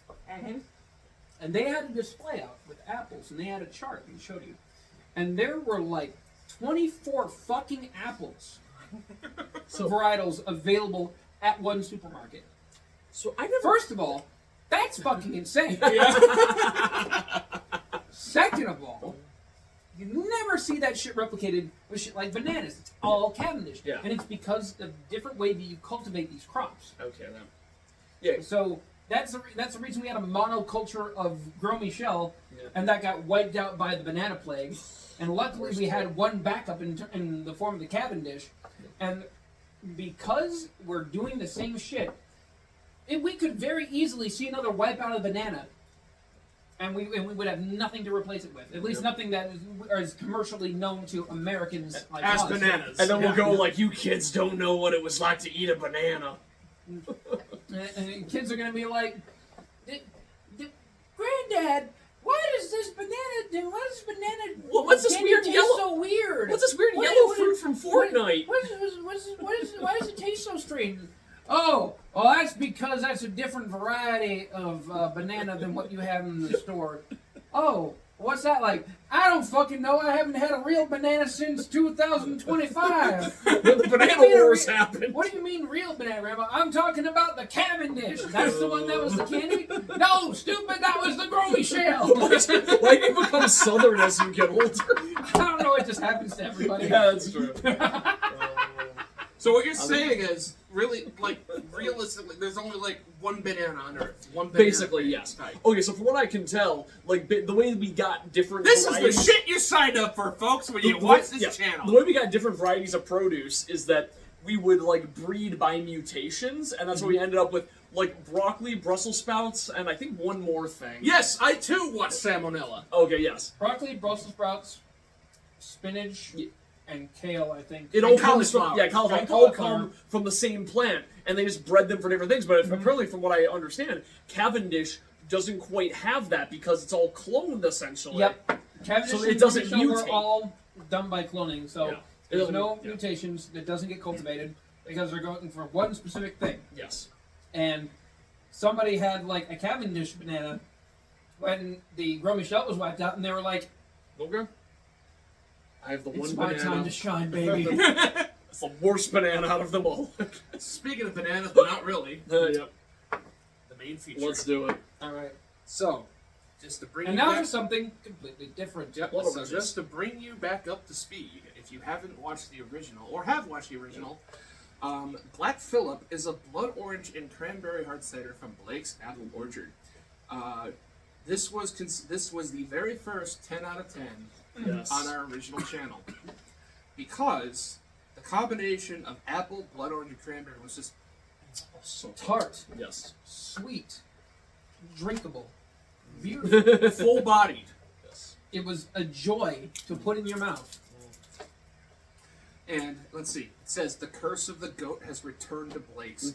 And they had a display out with apples, and they had a chart we showed you. And there were like 24 fucking apples varietals available at one supermarket. So I never. First of all, that's fucking insane. Second of all, you never see that shit replicated with shit like bananas. It's all Cavendish. Yeah. And it's because of the different way that you cultivate these crops. Okay then. Yeah. So that's the reason we had a monoculture of Gromy shell, Yeah. and that got wiped out by the banana plague. And luckily we had one backup in the form of the Cavendish. And because we're doing the same shit, we could very easily see another wipe out of the banana, and we would have nothing to replace it with. At least nothing that is commercially known to Americans like As us. bananas. And then we'll Yeah. go like, you kids don't know what it was like to eat a banana. And kids are gonna be like, Granddad, why does this banana? Why does banana? What's this candy weird taste yellow? so weird? What's this weird What- yellow what- fruit from Fortnite? Why does it taste so strange? Oh, well, that's because that's a different variety of banana than what you have in the store. Oh, what's that like? I don't fucking know. I haven't had a real banana since 2025. When the banana What do you mean wars re- happened. What do you mean real banana, Grandma? I'm talking about the Cavendish. That's the one that was the candy? No, stupid, that was the Gromy shell. Why do you become southern as you get older? I don't know, it just happens to everybody. Yeah, that's true. So what you're saying is, really, like, realistically, there's only like one banana on Earth. One banana Basically, yes. type. Okay, so from what I can tell, like the way we got different This is varieties, the shit you signed up for, folks, when you the watch way- this yeah, channel. The way we got different varieties of produce is that we would like breed by mutations, and that's why we ended up with like broccoli, Brussels sprouts, and I think one more thing. Yes, I too want salmonella. Okay, yes. Broccoli, Brussels sprouts, spinach, Yeah. and kale, I think. It And all comes from cauliflower. cauliflower. And All cauliflower. come from the same plant, and they just bred them for different things. But apparently, from what I understand, Cavendish doesn't quite have that because it's all cloned essentially. Yep. Cavendish So it and doesn't Gromy shell were mutate. all done by cloning, so Yeah. It there's doesn't- no yeah. mutations. That doesn't get cultivated because they're going for one specific thing. Yes. And somebody had like a Cavendish banana when the Gromy shell was wiped out, and they were like, Okay. I have the "It's one my banana. time to shine, baby." It's the worst banana out of them all. Speaking of bananas, but not really, Yep. the main feature. Let's do it. All right. So, just to bring And you now back... for something completely different. Yep, What so was just to bring you back up to speed, if you haven't watched the original, or have watched the original, Black Phillip is a blood orange and cranberry hard cider from Blake's Apple Orchard. This was the very first 10 out of 10 Yes. on our original channel. Because the combination of apple, blood orange, and cranberry was just So Tart, Yes. sweet, drinkable, beautiful. full-bodied. Yes. It was a joy to put in your mouth. And let's see. It says the curse of the goat has returned to Blake's.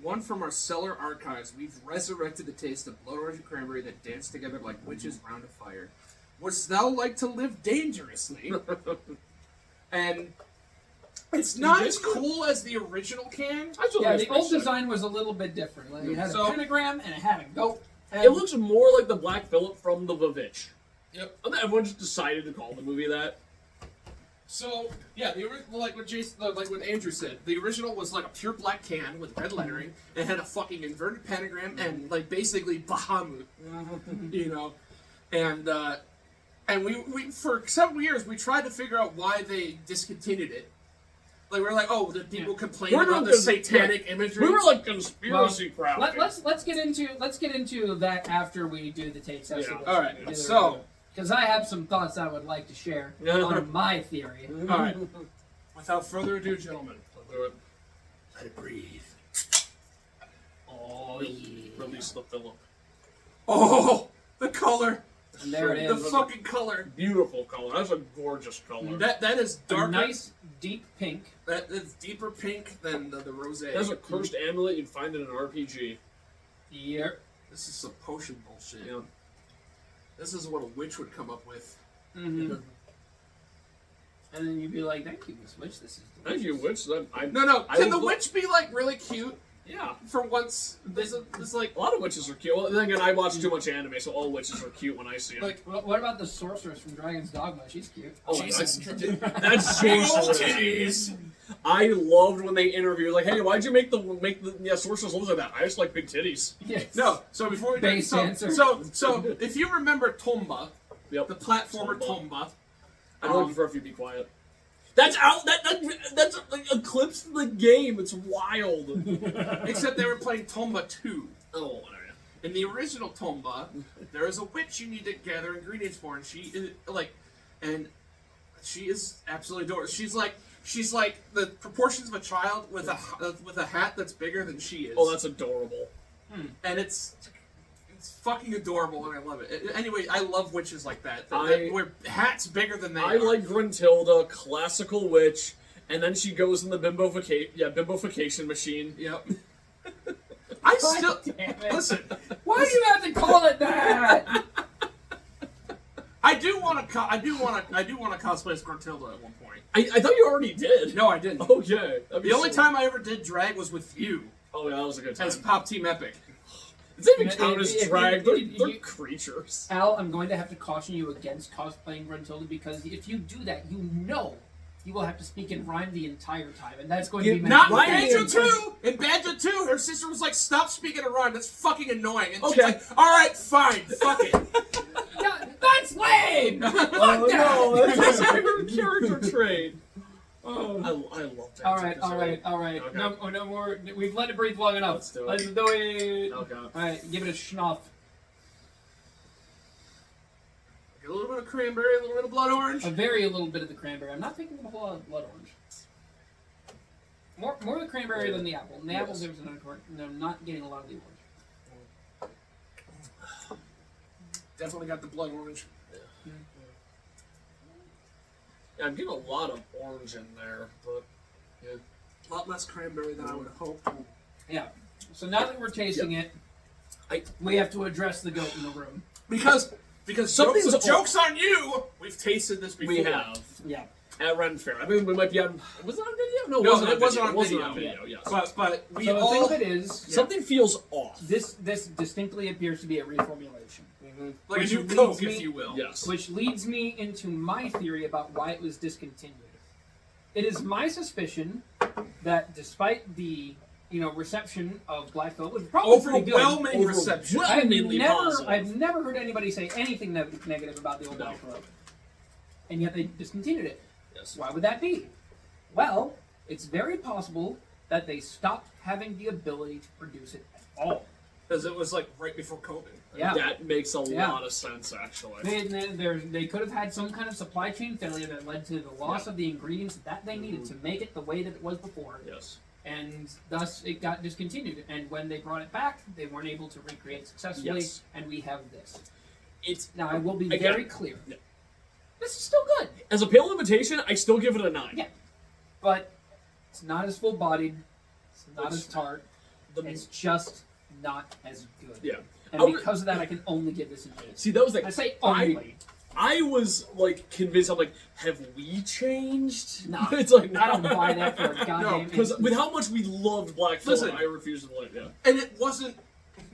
one from our cellar archives. We've resurrected the taste of blood orange and cranberry that dance together like witches round a fire. Wouldst thou like to live dangerously? and it's not as cool as the original can. Yeah, the old design was a little bit different. Like, it had a pentagram and it had a goat head. It looks more like the Black Phillip from the Vavitch. Yep. And then everyone just decided to call the movie that. So yeah, like what Andrew said, the original was like a pure black can with red lettering. It had a fucking inverted pentagram and like basically Bahamut, you know, and we for several years we tried to figure out why they discontinued it. Like we're like, oh, did people complain about the satanic imagery? We were like conspiracy crowd. Let's get into that after we do the tape session. All right, so. Because I have some thoughts I would like to share on my theory. All right. Without further ado, gentlemen, let it breathe. Oh, yeah. Release the Phillip. Oh, the color. And there it is. The fucking color. Beautiful color. That's a gorgeous color. That is dark. Nice, deep pink. That's deeper pink than the rosé. That's a cursed amulet you'd find in an RPG. Yep. This is some potion bullshit. Yeah. This is what a witch would come up with. Mm-hmm. And then you'd be like, thank you, Miss Witch. This is delicious. Thank you, witch. No. Can the witch be like really cute? Yeah. For once, there's like a lot of witches are cute. Well, then again, I watch too much anime, so all witches are cute when I see them. Like, what about the sorceress from Dragon's Dogma? She's cute. Oh, Jesus. That's Big so old silly. titties. I loved when they interviewed, like, hey, why'd you make the sorceress look like that? I just like big titties. Yes. No. So before we do Base answer. so if you remember Tomba, Yep. the platformer Tomba. I don't prefer if you be quiet. That's out. That's like eclipsed the game. It's wild. Except they were playing Tomba 2. Oh, whatever. In the original Tomba, there is a witch you need to gather ingredients for, and she is absolutely adorable. She's like the proportions of a child with a hat that's bigger than she is. Oh, that's adorable. And it's fucking adorable, and I love it. Anyway, I love witches like that. Where hats bigger than they are. I like Gruntilda, classical witch, and then she goes in the bimbofication machine. Yep. I still listen. Why do you have to call it that? I do want to cosplay as Gruntilda at one point. I thought you already did. No, I didn't. Okay. The only time I ever did drag was with you. Oh yeah, that was a good time. As Pop Team Epic. Does that even count as drag? If They're creatures. Al, I'm going to have to caution you against cosplaying Gruntilda because if you do that, you will have to speak in rhyme the entire time, and that's going to be not in Banjo Banjo 2. In Banjo 2, her sister was like, "Stop speaking in rhyme. That's fucking annoying." And she's Okay. like, "All right, fine, fuck it." Yeah, that's lame. Fuck Oh that. no, that's a favorite character trait. Oh, I love that. All right. Okay. No more. We've let it breathe long enough. Let's do it. Let's do it. Okay. All right, give it a schnuff. A little bit of cranberry, a little bit of blood orange. A little bit of the cranberry. I'm not picking up a whole lot of blood orange. More of the cranberry than the apple. In the apple, there's an undercurrent, and I'm not getting a lot of the orange. Definitely got the blood orange. Yeah, I'm getting a lot of orange in there, but yeah. A lot less cranberry than I would have hoped. Yeah. So now that we're tasting it, we have to address the goat in the room. Because Something's joke's on you. We've tasted this before. we have. Yeah. At Ren Fair. I mean, we might be on. Was it on video? No, it wasn't on video. on video. Yes. But we So the all thing of it is, Something feels off. this distinctly appears to be a reformulation. like a which new leads Coke, me- if you will. Yes. Which leads me into my theory about why it was discontinued. It is my suspicion that despite the reception of Black Phillip, was probably pretty good. Overwhelming reception. Overwhelmingly positive. I've never heard anybody say anything negative about the old Black Phillip, and yet they discontinued it. Yes. Why would that be? Well, it's very possible that they stopped having the ability to produce it at all. Because it was like right before COVID. Yeah. That makes a lot of sense, actually. They could have had some kind of supply chain failure that led to the loss of the ingredients that they needed to make it the way that it was before. Yes. And thus it got discontinued. And when they brought it back, they weren't able to recreate it successfully, Yes. and we have this. Now I will be again, very clear. Yeah. This is still good. As a pale imitation, I still give it a 9. Yeah. But it's not as full-bodied. It's not It's- as tart. The- It's just not as good. Yeah. And because of that, I can only give this an 8. See, that was I the say only. I was like convinced. I'm like, have we changed? Nah, It's like I don't buy that for a goddamn. because with how much we loved Black Phillip, Listen. I refuse to believe. Yeah, And it wasn't.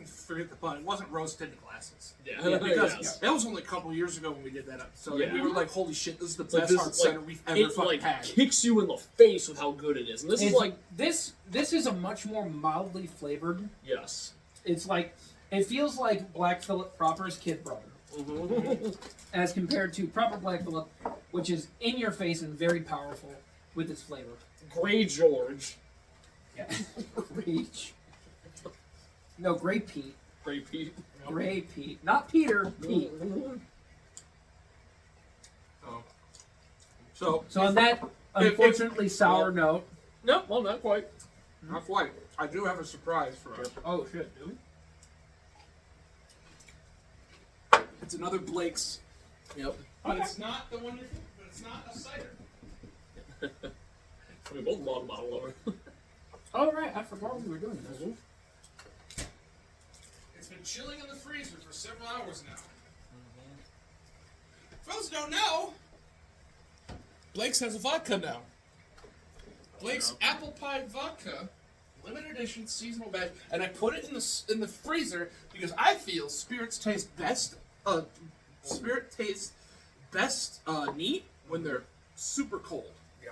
Forget the pun. It wasn't rose-tinted glasses. yeah, Because yes. that was only a couple years ago when we did that episode. Yeah. And we were like, "Holy shit! This is the Like, best this art is, like, center we've ever it fucking like had." kicks you in the face with how good it is, and this is It's like this is a much more mildly flavored. yes. It's like it feels like Black Phillip Proper's Kid Brother, as compared to proper Black Phillip, which is in your face and very powerful with its flavor. Gray George, Yeah. Reach. No, Grey Pete. Gray Pete. Grey Pete. Not Peter, Pete. Oh. So So on that unfortunately sour note. No, well, not quite. not quite. I do have a surprise for us. Oh shit, dude. It's another Blake's. Yep. But it's not the one you're thinking. But it's not a cider. We both bought a bottle of it. Oh right, I forgot we were doing this. It's been chilling in the freezer for several hours now. For those who don't know, Blake's has a vodka now. Blake's apple pie vodka, limited edition, seasonal bag, and I put it in the freezer because I feel spirits taste best. Spirit tastes best neat when they're super cold. Yeah.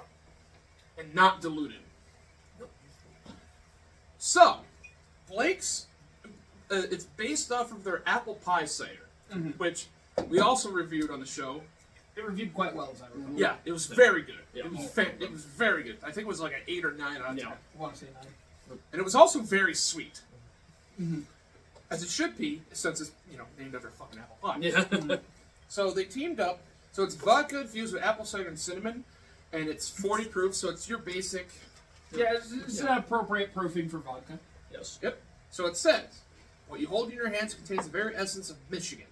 And not diluted. So, Blake's, it's based off of their apple pie cider, which we also reviewed on the show. It reviewed quite well, as I remember. Yeah, it was very good. Yeah. It was very good. I think it was like an 8 or 9 out of 10. Yeah. I want to say 9. And it was also very sweet. As it should be, since it's, named after fucking apple pie. Yeah. So they teamed up. So it's vodka infused with apple cider and cinnamon, and it's 40 proof, so it's your basic. Yeah, it's an appropriate proofing for vodka. Yes. Yep. So it says, what you hold in your hands contains the very essence of Michigan.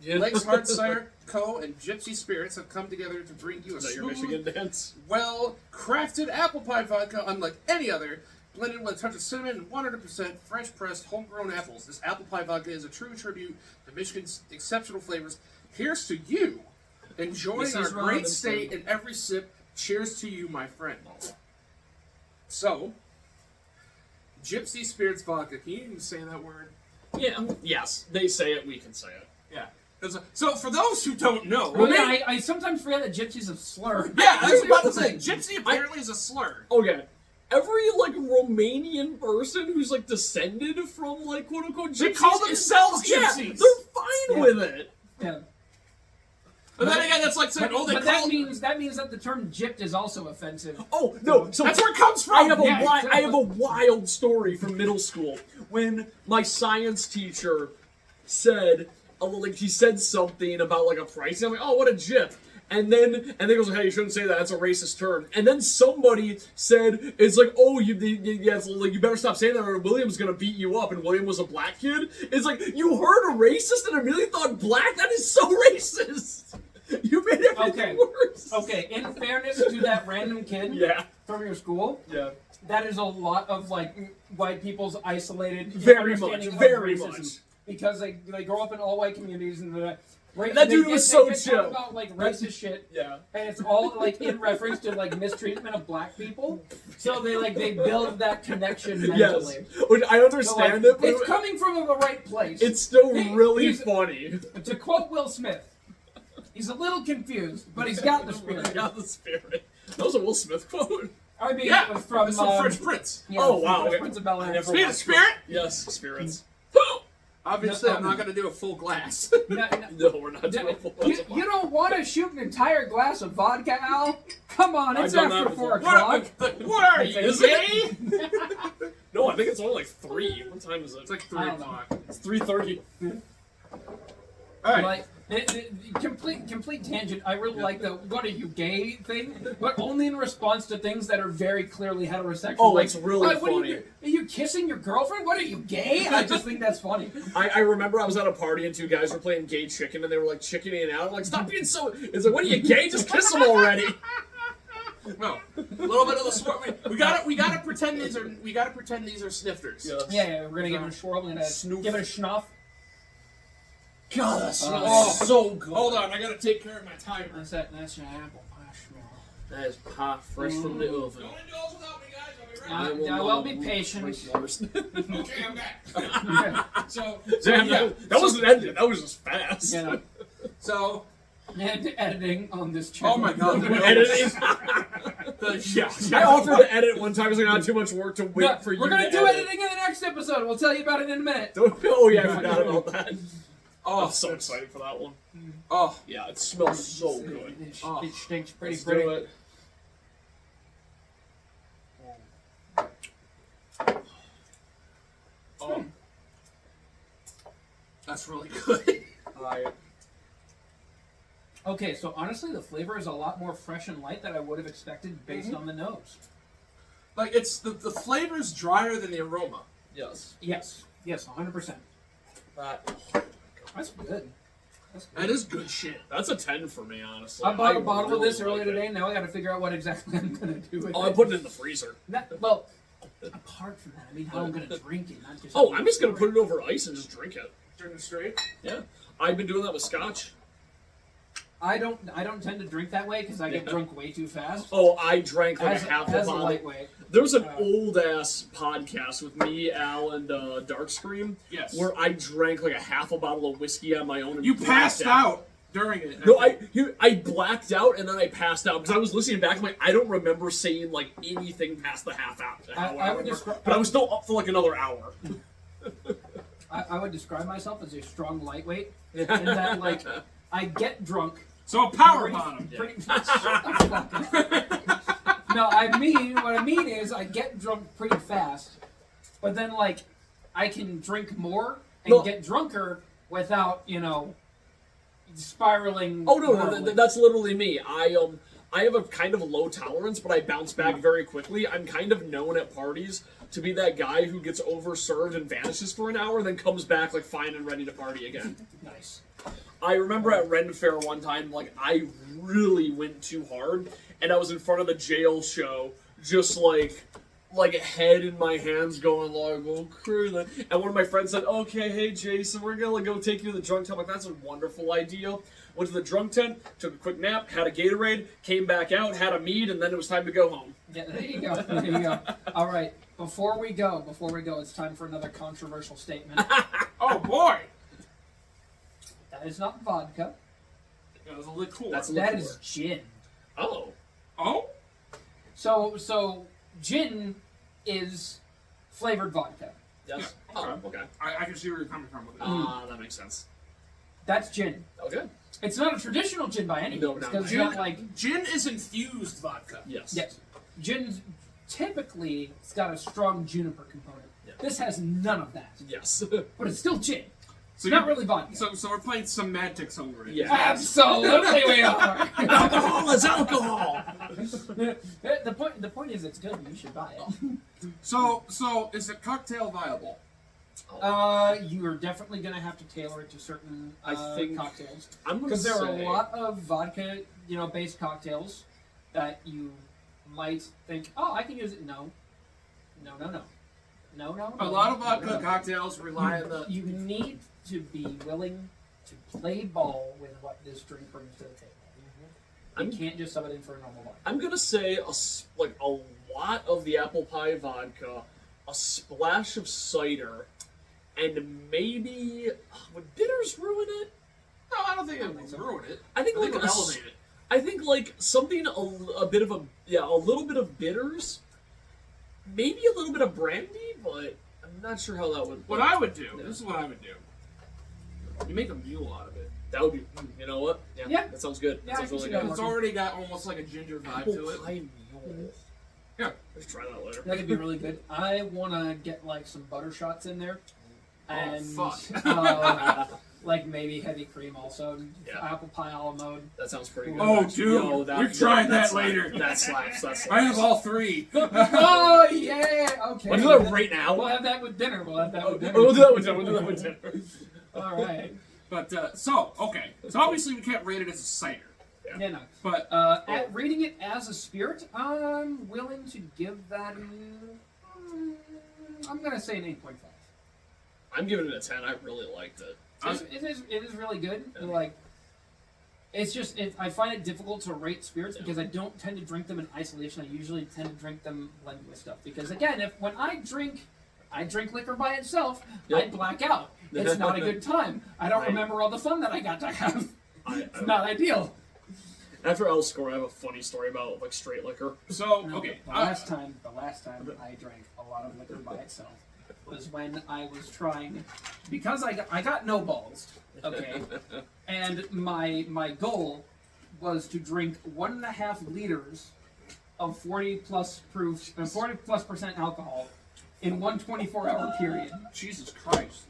Yeah. Blake's Hard Cider Co. and Gypsy Spirits have come together to bring you a Is that your smooth, Michigan dance? well-crafted apple pie vodka unlike any other, blended with a touch of cinnamon and 100% fresh-pressed, homegrown apples. This apple pie vodka is a true tribute to Michigan's exceptional flavors. Here's to you, enjoying our Mrs. great Robinson. state in every sip. Cheers to you, my friend. So, Gypsy Spirits vodka. Can you even say that word? Yeah. Yes. They say it. We can say it. Yeah. So for those who don't know, Well, yeah, I sometimes forget that gypsy's a slur. yeah, I was about to say, gypsy apparently is a slur. Okay. Every Romanian person who's descended from quote unquote gypsies, They call themselves yeah, gypsies. they're fine Yeah. with it. Yeah. But then again, that's like saying, But that means that the term gypped is also offensive. Oh no! So that's where it comes from. I have a Yeah, exactly. I have a wild story from middle school when my science teacher said, he said something about a price. And I'm like, oh, what a gyp. And then he goes, hey, you shouldn't say that. That's a racist term. And then somebody said, it's like, oh, you better stop saying that or William's going to beat you up. And William was a black kid. It's like, you heard a racist and immediately thought black? That is so racist. You made everything worse. Okay, in fairness to that random kid Yeah. from your school, Yeah. that is a lot of white people's isolated Very much, understanding of very racism. much. Because they grow up in all white communities and That dude was so they chill. talk about racist shit. Yeah. And it's all in reference to mistreatment of black people. So they build that connection mentally. Yes. Which I understand it, but It's coming from the right place. it's still really he's- funny. To quote Will Smith, he's a little confused, but he's got the spirit. Got the spirit. That was a Will Smith quote. I mean, Yeah, it was from it's from French Prince. Yeah, Oh, from wow. Fresh Prince of Bel-Air. Never Speaking of watched spirit, Yes, spirits. obviously No, I'm not going to do a full glass. No, No, we're not doing full you don't want to shoot an entire glass of vodka, Al? Come on, it's I've done after that 4 before. o'clock. What are you, Is gay? No, I think it's only 3. What time is it? It's like 3 I don't know. o'clock. It's 3:30. Alright. Complete tangent. I really like the "what are you gay" thing, but only in response to things that are very clearly heterosexual. Oh, it's really what funny. Are you kissing your girlfriend? What are you gay? I just think that's funny. I remember I was at a party and 2 guys were playing gay chicken and they were chickening out. I'm like, stop being so. It's like, what are you gay? Just kiss them already. No, a little bit of the swirl. We gotta pretend these are snifters. Yeah, we're gonna give it a swirl. We're gonna Snoof. give it a schnuff. God, that smells Oh, so good. Hold on, I gotta take care of my timer. That's your apple pie smell. That is pie fresh from the oven. Don't indulge without me, guys. I'll be right I will be patient. back. Okay, I'm back. So Damn, yeah. that wasn't edited. That was just fast. You know, So, and editing on this channel. oh my god, the Editing. I offered to edit one time, so not too much work to wait No, for you. we're gonna to do edit. editing in the next episode. We'll tell you about it in a minute. Oh yeah, I forgot about that. Oh, I'm so excited for that one. Oh, Yeah, it smells so good. It stinks pretty Let's pretty. do it. oh, that's really good. Okay, so honestly, the flavor is a lot more fresh and light than I would have expected based on the nose. Like it's the flavor's drier than the aroma. Yes. Yes, 100%. That's good. That is good shit. That's a 10 for me, honestly. I bought a bottle of really this earlier like it. today. Now I got to figure out what exactly I'm gonna do with Oh, it. I put it in the freezer. Well, apart from that, I mean, how I'm gonna drink it, not just. Oh, I'm just gonna put it over ice and just drink it. Drink it straight. Yeah, I've been doing that with scotch. I don't tend to drink that way because I get drunk way too fast. Oh, I drank like As, a half a as a bottle. lightweight. There was an old ass podcast with me, Al, and Darkscream. Yes. Where I drank like a half a bottle of whiskey on my own. And You passed out during it. No, I blacked out and then I passed out because I was listening back. I'm like, I don't remember saying like anything past the half hour. I would describe, but I was still up for like another hour. I would describe myself as a strong lightweight in that like I get drunk. So a power pretty- bottom. pretty- shut the fuck up. No, what I mean is I get drunk pretty fast, but then like I can drink more and No. get drunker without spiraling. Oh no, horribly. that's literally me. I have a kind of low tolerance, but I bounce back very quickly. I'm kind of known at parties to be that guy who gets overserved and vanishes for an hour, then comes back like fine and ready to party again. Nice. I remember at Ren Fair one time, like I really went too hard, and I was in front of the jail show, just like head in my hands, going like, okay. And one of my friends said, "Okay, hey Jason, we're gonna go take you to the drunk tent." I'm like, that's a wonderful idea. Went to the drunk tent, took a quick nap, had a Gatorade, came back out, had a mead, and then it was time to go home. Yeah, there you go. There you go. All right. Before we go, it's time for another controversial statement. Oh boy. That is not vodka. That was a liqueur. That's a That liqueur. is gin. Oh. Oh. So gin is flavored vodka. Yes. Yeah. Oh, okay. I can see where you're coming from with it. Ah, that makes sense. That's gin. Okay. It's not a traditional gin by any No, means, not because it's Gin, not like gin is infused vodka. Yes. yes, gin typically it's got a strong juniper component. Yeah. This has none of that, Yes. but it's still gin. So It's not really vodka. So we're playing semantics over it. Yeah. Absolutely, we are. Alcohol is alcohol. the point is, it's good. And you should buy it. So is the cocktail viable? You are definitely going to have to tailor it to certain I think cocktails. I'm gonna Because there are say- a lot of vodka, based cocktails that you might think, oh, I can use it. No. A lot of vodka no. cocktails rely on the. You need to be willing to play ball with what this drink brings to the table. You can't just sub it in for a normal vodka. I'm gonna say a lot of the apple pie vodka, a splash of cider, and maybe would bitters ruin it? No, I don't think it would ruin it. I think I think like it would elevate it. I think like something a bit of a little bit of bitters, maybe a little bit of brandy, but I'm not sure how that would. What I would do. This is what I would do. You make a mule out of it. That would be. You know what? Yeah. That sounds good. Yeah, That I sounds can really see good. that. It's already got almost like a ginger vibe to it. Apple pie mule. Yeah. Let's try that later. That could be really good. I want to get like some butter shots in there. And fuck. like maybe heavy cream also. Yeah. Apple pie a la mode. That sounds pretty good. Oh, actually. dude, Yo, we're trying that slaps. later. That slaps. That slaps. I have all three. Oh yeah! Okay. Let's do that right now. We'll have that with dinner. We'll do that We'll do that with dinner. We'll do that with dinner. All right. But okay. So obviously we can't rate it as a cider. Yeah, no. But At reading it as a spirit, I'm willing to give that. I'm gonna say an 8.5. I'm giving it a 10. I really liked it. It is really good. Like, it's just I find it difficult to rate spirits because I don't tend to drink them in isolation. I usually tend to drink them blended with stuff. Because again, when I drink liquor by itself, I black out. It's not a good time. I don't remember all the fun that I got to have. It's not ideal. After L's score, I have a funny story about like straight liquor. So No, okay, the last time I drank a lot of liquor by itself was when I was trying, because I got no balls, okay, and my goal was to drink 1.5 liters of 40+% alcohol in one 24-hour period. Jesus Christ.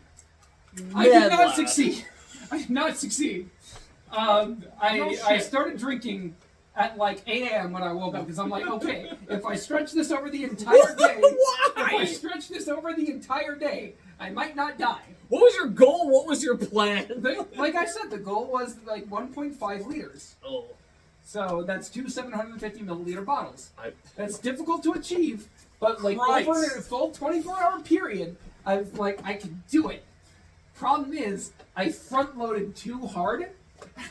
I did not succeed. I did not succeed. I started drinking at like 8 a.m. when I woke up because I'm like, okay, if I stretch this over the entire day, I might not die. What was your goal? What was your plan? Like I said, the goal was like 1.5 liters. Oh. So that's 2 750 milliliter bottles. That's difficult to achieve, but like over a full 24-hour period, I can do it. Problem is, I front loaded too hard.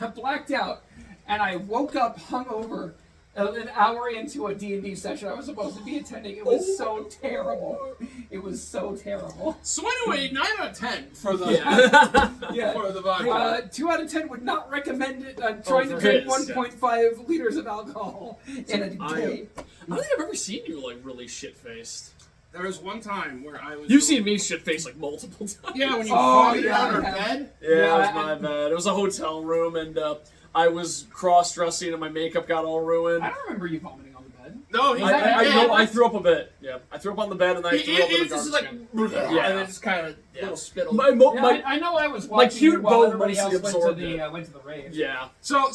I blacked out, and I woke up hungover an hour into a D&D session I was supposed to be attending. It was so terrible. It was so terrible. So anyway, 9 out of 10 for the for the vodka. 2 out of 10 would not recommend it. Trying to drink 1.5 liters of alcohol in a day. I don't think I've ever seen you like really shit-faced. There was one time where I was. You've seen me shit-faced like multiple times. Yeah, when you vomited on our bed. Yeah, it was my bad. It was a hotel room, and I was cross-dressing, and my makeup got all ruined. I don't remember you vomiting on the bed. No, I threw up a bit. Yeah, I threw up on the bed, and then I threw up in the garbage can. And then just kind of little spittle. I know I was watching cute while bone everybody else mostly went to the rave. Yeah. So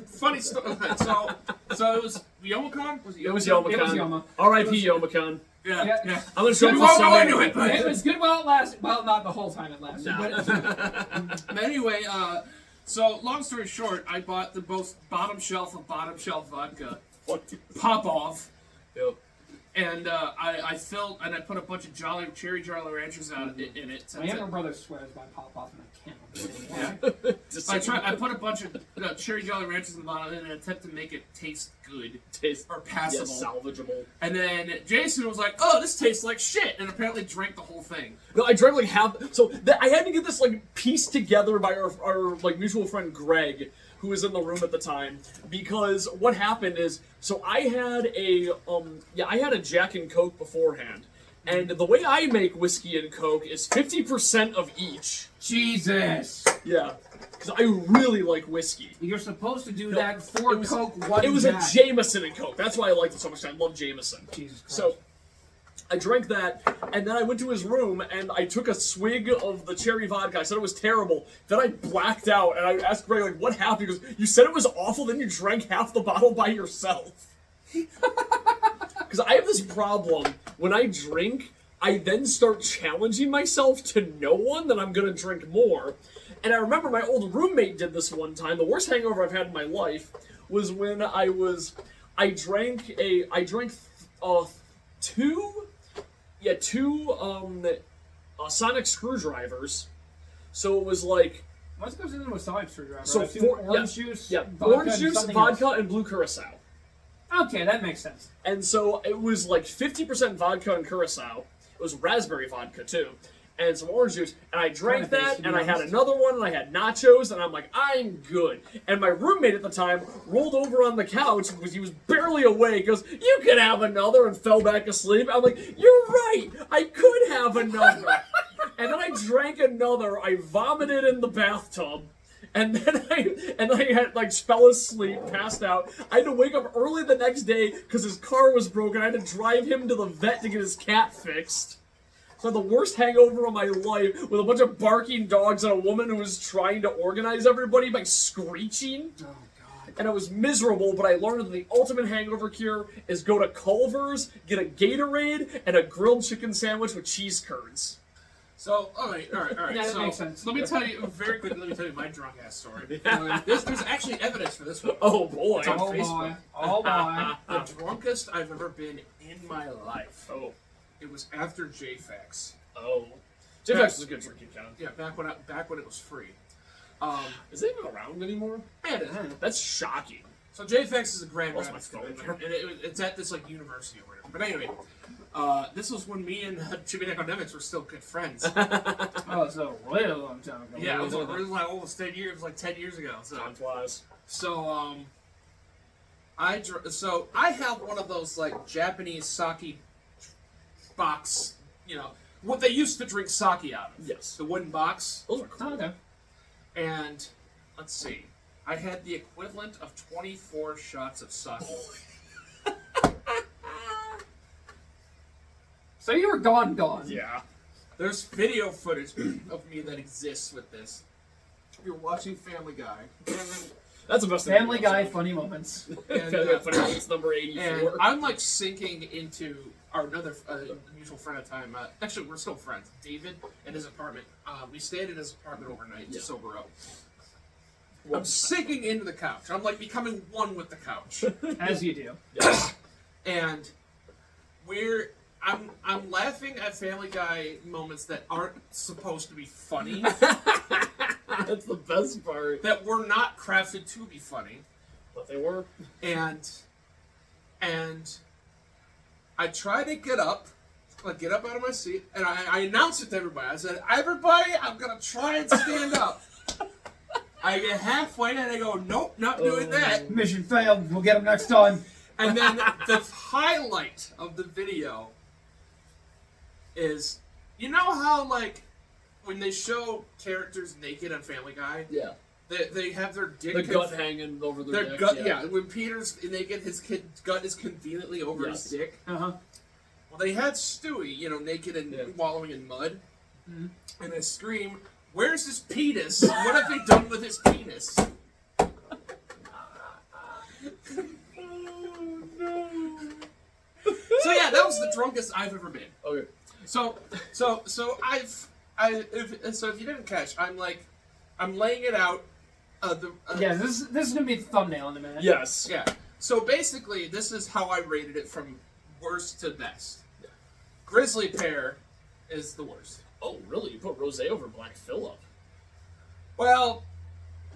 funny story. So it was Yomicon. Was It was Yomicon. It was Yoma. R.I.P. Yomicon. Yeah. I'm gonna show We you won't some go into it, but It was good while it lasted. Well, not the whole time it lasted. No. But anyway, so long story short, I bought the most bottom shelf of bottom shelf vodka. Pop off. Yep. And I filled and I put a bunch of cherry Jolly Ranchers out in it. My younger brother swears by pop off, and I can't. I put a bunch of cherry Jolly Ranchers in the bottom in an attempt to make it taste good or passable, salvageable. And then Jason was like, "Oh, this tastes like shit," and apparently drank the whole thing. No, I drank like half. So I had to get this like pieced together by our like mutual friend Greg, who was in the room at the time, because what happened is, so I had a Jack and Coke beforehand, and the way I make whiskey and Coke is 50% of each. Jesus. Yeah, because I really like whiskey. You're supposed to do that for Coke. One It was Jack. a Jameson and Coke. That's why I liked it so much. I love Jameson. Jesus Christ. So I drank that, and then I went to his room, and I took a swig of the cherry vodka. I said it was terrible. Then I blacked out, and I asked Greg, like, what happened? He goes, you said it was awful, then you drank half the bottle by yourself. Because I have this problem. When I drink, I then start challenging myself to no one that I'm going to drink more. And I remember my old roommate did this one time. The worst hangover I've had in my life was when I drank two sonic screwdrivers. So it was like... What goes into a sonic screwdriver? So orange juice, orange juice, vodka, and blue curacao. Okay, that makes sense. And so it was like 50% vodka and curacao. It was raspberry vodka too. And some orange juice, and I drank that, and I had another one, and I had nachos, and I'm like, I'm good. And my roommate at the time rolled over on the couch because he was barely awake, goes, you can have another, and fell back asleep. I'm like, you're right, I could have another. And then I drank another, I vomited in the bathtub, and then I had like fell asleep, passed out. I had to wake up early the next day because his car was broken. I had to drive him to the vet to get his cat fixed. So I had the worst hangover of my life with a bunch of barking dogs and a woman who was trying to organize everybody by screeching. Oh, God. And I was miserable, but I learned that the ultimate hangover cure is go to Culver's, get a Gatorade, and a grilled chicken sandwich with cheese curds. So, all right. Yeah, that so, makes sense. Let me tell you very quickly. Let me tell you my drunk ass story. There's actually evidence for this one. Oh boy! It's on Oh, Facebook. boy. Oh, boy. The drunkest I've ever been in my life. Oh. It was after JFAX. Oh. JFX is a good drinking account. Yeah, back when it was free. Is it even around anymore? Man, it is. That's shocking. So JFX is a Grand Lost my Rapids phone convention, there. and it's at this like university or whatever. But anyway, this was when me and Chippy Academics were still good friends. Oh, so a really long time ago. Yeah, it was like almost 10 years. It was like 10 years ago. So Time flies. So, I have one of those like Japanese sake box, what they used to drink sake out of. Yes. The wooden box. Those are cool. Oh, okay. And let's see, I had the equivalent of 24 shots of sake. So you were gone. Yeah. There's video footage of me that exists with this. We were watching Family Guy. That's the best thing. Family Guy, funny moments. And, It's number 84. And I'm like sinking into our another mutual friend at the time. Actually, we're still friends. David in his apartment. We stayed in his apartment overnight to sober up. I'm sinking into the couch. I'm like becoming one with the couch. As you do. Yes. And I'm laughing at Family Guy moments that aren't supposed to be funny. That's the best part. That were not crafted to be funny. But they were. And I try to get up out of my seat, and I announced it to everybody. I said, everybody, I'm going to try and stand up. I get halfway, and I go, nope, not doing that. Mission failed. We'll get him next time. And then the highlight of the video is, you know how, like, when they show characters naked on Family Guy, Yeah. they have their dick... The gut hanging over their dick. Gut, yeah. When Peter's naked, his gut is conveniently over his dick. Uh-huh. Well, they had Stewie, naked and wallowing in mud. Mm-hmm. And I scream, where's his penis? What have they done with his penis? Oh, no. So yeah, that was the drunkest I've ever been. Okay. So if you didn't catch, I'm laying it out. Yeah, this is gonna be the thumbnail in a minute. Yes. Yeah. So basically, this is how I rated it from worst to best. Grizzly Pear is the worst. Oh, really? You put Rosé over Black Phillip? Well,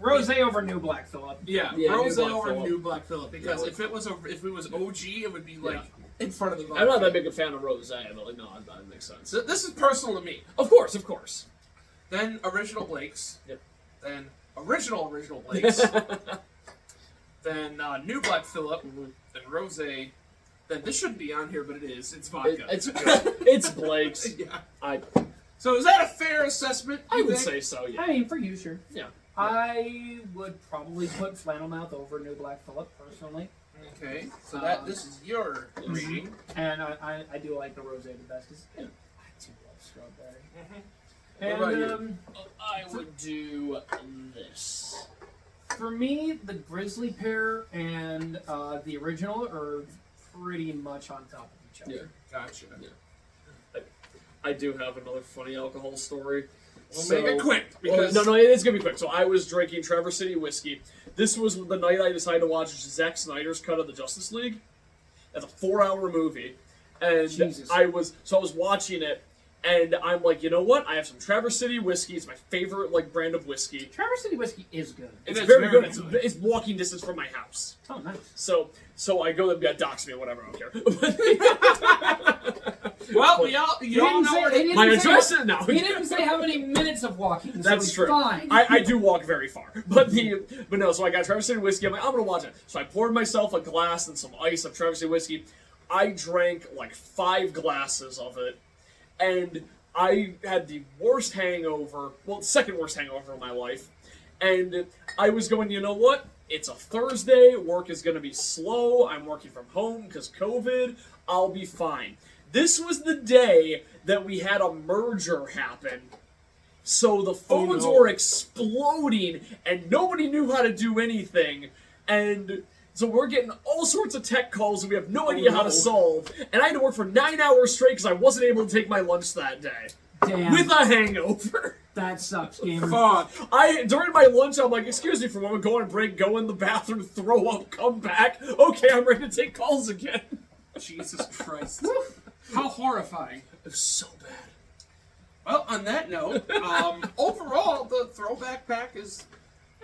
Rosé over New Black Phillip. yeah, Yeah, Rose New Black over Phillip. New Black Phillip, because Yeah, if it was OG, it would be like in front of the vodka. I'm not that big a fan of Rosé, but like, no, that makes sense. So this is personal to me. Of course, of course. Then original Blake's. Yep. Then original Blake's. Then New Black Phillip. Then Rosé. Then this shouldn't be on here, but it is. It's vodka. It's Blake's. Yeah. So is that a fair assessment? I you would think? say so, yeah. I mean, for you, sure. Yeah. I would probably put Flannel Mouth over New Black Phillip, personally. Okay, so this is your reading. And I do like the Rosé the best, because I do love strawberry. What about you? I would do this. For me, the Grizzly Pear and the original are pretty much on top of each other. Yeah. Gotcha. Yeah. I do have another funny alcohol story. We'll make it quick, because... no, it is going to be quick. So I was drinking Traverse City whiskey. This was the night I decided to watch Zack Snyder's cut of the Justice League. That's a 4-hour movie. And Jesus. I was watching it, and I'm like, you know what? I have some Traverse City whiskey. It's my favorite brand of whiskey. Traverse City whiskey is good. It's is very very good. good. It's walking distance from my house. Oh, nice. So I go there, dox me or whatever, I don't care. Well, you all know where My address is now. He didn't say how many minutes of walking. So That's it's true. Fine. I do walk very far, but no. So I got Traverse City whiskey. I'm like, I'm gonna watch it. So I poured myself a glass and some ice of Traverse City whiskey. I drank like 5 glasses of it, and I had the worst hangover. Well, the second worst hangover of my life. And I was going, you know what? It's a Thursday. Work is gonna be slow. I'm working from home because COVID. I'll be fine. This was the day that we had a merger happen. So the phones were exploding, and nobody knew how to do anything. And so we're getting all sorts of tech calls, and we have no idea how to solve. And I had to work for 9 hours straight because I wasn't able to take my lunch that day. Damn. With a hangover. That sucks, gamer. Fuck. During my lunch, I'm like, excuse me for a moment, go on a break, go in the bathroom, throw up, come back. Okay, I'm ready to take calls again. Jesus Christ. How horrifying. It was so bad. Well, on that note, overall, the throwback pack is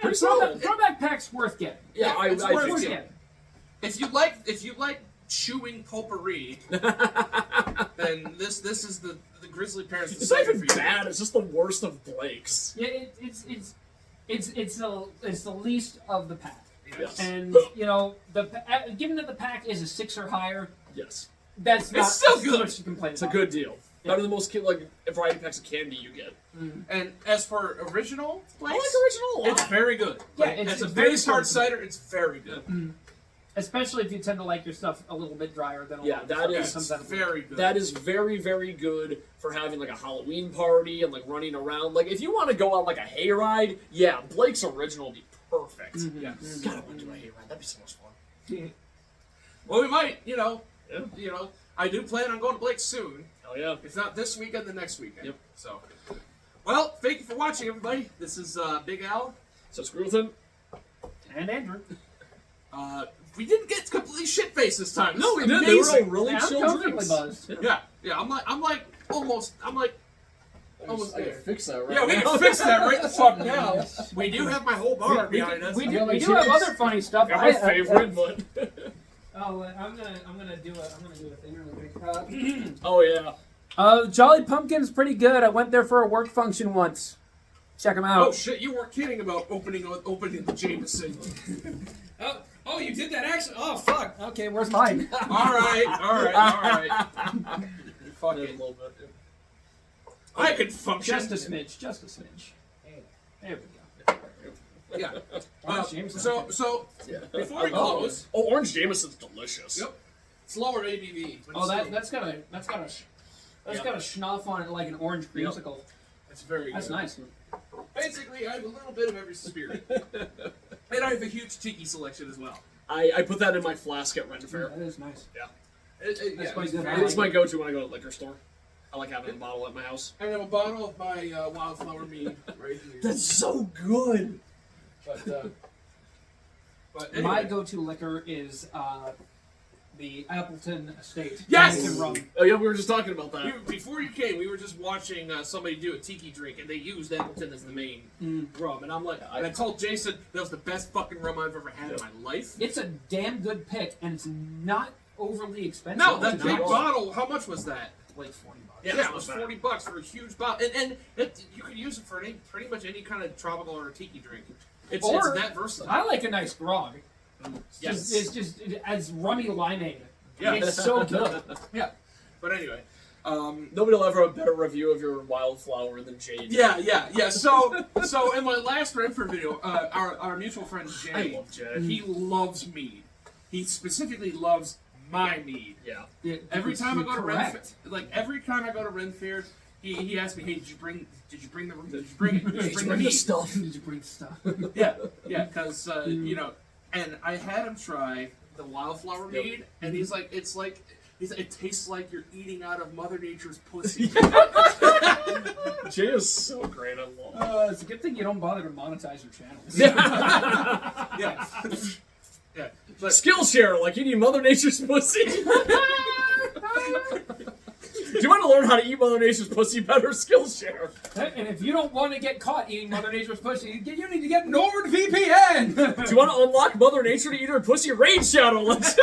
Yeah, throwback pack's worth getting. Yeah, I it's think worth so. getting. If you like chewing potpourri, then this is the Grizzly Parents. It's not even bad. It's just the worst of Blake's. Yeah, it's the least of the pack. Yes. And given that the pack is a 6 or higher, Yes. that's not still too good. much to complain It's a about. good deal. Better than most variety packs of candy you get. And as for original, I like Blake's, original a lot. it's very good. Yeah, Like, it's as a very base hard personal. cider, it's very good. Especially if you tend to like your stuff a little bit drier than a Yeah, lot of that stuff is comes out of Very good. That is very, very good for having like a Halloween party and like running around. Like if you want to go on like a hayride, yeah, Blake's original would be perfect. Yeah. God, I want to do a hayride. That'd be so much fun. Well, we might, Yeah. I do plan on going to Blake soon. Hell yeah. If not this weekend, the next weekend. Yep. So, well, thank you for watching, everybody. This is Big Al. So screw with him. And Andrew. We didn't get completely shit faced this time. No, we This is didn't. They were all amazing. really Yeah, I'm chill comfortably drinks. buzzed. Yeah. I'm like almost there. Fix that right Yeah, we now. can fix that right the fuck now. We do have my whole bar behind us. We I do, got my we do have cheers. other funny stuff. Got my favorite, but I'm gonna do a thing really quick. oh yeah. Jolly Pumpkin's pretty good. I went there for a work function once. Check them out. Oh shit! You weren't kidding about opening the Jameson. Oh, you did that actually? Oh, fuck. Okay, where's mine? all right. Fuck A it. little bit. I could function. Just a smidge. There we go. Yeah. Orange Jameson. So Yeah. before we close, Oh, orange Jameson's delicious. yep, it's lower ABV. but Oh, it's that's got a schnoff on it like an orange creamsicle. it's very That's good. nice. Basically, I have a little bit of every spirit, and I have a huge tiki selection as well. I put that in my flask at Ren Fair. That is nice. That's Yeah, quite it's good. very It's my go-to when I go to the liquor store. I like having a bottle at my house. I have a bottle of my wildflower mead right here. That's so good. But My anyway. go-to liquor is the Appleton Estate. Yes! Jamaican rum. Oh yeah, we were just talking about that. Before you came, we were just watching somebody do a tiki drink, and they used Appleton as the main rum. And I'm like, and I told Jason that was the best fucking rum I've ever had in my life. It's a damn good pick, and it's not overly expensive. No, that It's big not bottle. How much was that? like $40. Yeah, it was $40 for a huge bottle, and you could use it for pretty much any kind of tropical or tiki drink. It's Or- that versatile. I like a nice grog. Yes. It's just as rummy limeade. Yeah. It's so good. Yeah, but anyway, Nobody will ever have a better review of your wildflower than Jade. yeah. So in my last Renfrew video, our mutual friend Jay, I love Jay. he loves mead. He specifically loves my mead. Yeah. Every time I go to Correct. Renfair, like every time I go to Renfair, he asks me, "Hey, did you bring it? Did you bring the mead?" stuff. Did you bring stuff? Yeah, because and I had him try the wildflower Yep. mead, and he's like, it tastes like you're eating out of Mother Nature's pussy. Jay is so great. I love It's a good thing you don't bother to monetize your channels. Yeah, yeah. But Skillshare, like eating Mother Nature's pussy. Do you want to learn how to eat Mother Nature's pussy better? Skillshare. And if you don't want to get caught eating Mother Nature's pussy, you need to get NordVPN. Do you want to unlock Mother Nature to eat her pussy? Raid Shadow. Let's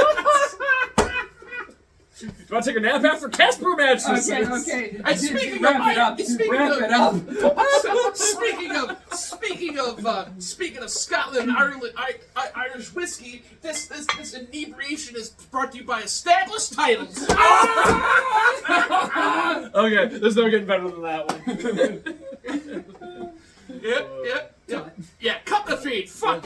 Do you want to take a nap after Casper matches? Okay. And speaking Wrap of- speaking of Scotland, Ireland, Irish whiskey, this inebriation is brought to you by Established Titles. Okay, there's no getting better than that one. Yeah. Cut the feed. Fuck.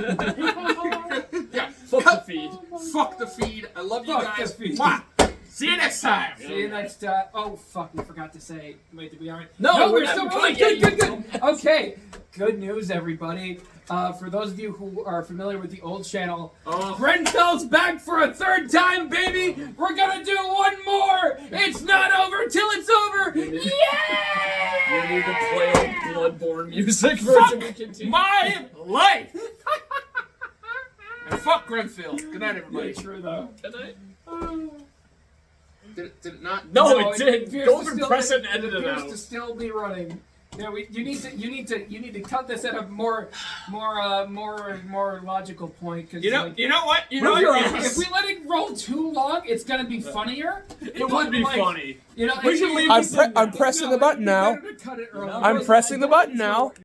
Yeah. Fuck the feed. Fuck the feed. I love you Fuck guys. the feed. Mwah. See you next time. See you next time. Oh, fuck, we forgot to say. Wait, did we already? No, we're we're still not going. going yet, Good. Okay. Good news, everybody. For those of you who are familiar with the old channel, Grenfell's back for a third time, baby! We're gonna do one more! It's not over till it's over! You need Yay! to play Bloodborne music for it to Fuck continue. my life. And fuck Grenfell. Good night, everybody. True, though. Good night. Did it not? No, it did. appears Go to and still- press it and edit it appears out. to still be running. Yeah, you need to cut this at a more logical point. Cause You know what? Move your ass. if we let it roll too long, it's gonna be funnier. It would be funny. You know, We if should you- leave I'm pressing the button now. Better to cut it early. I'm pressing the button now.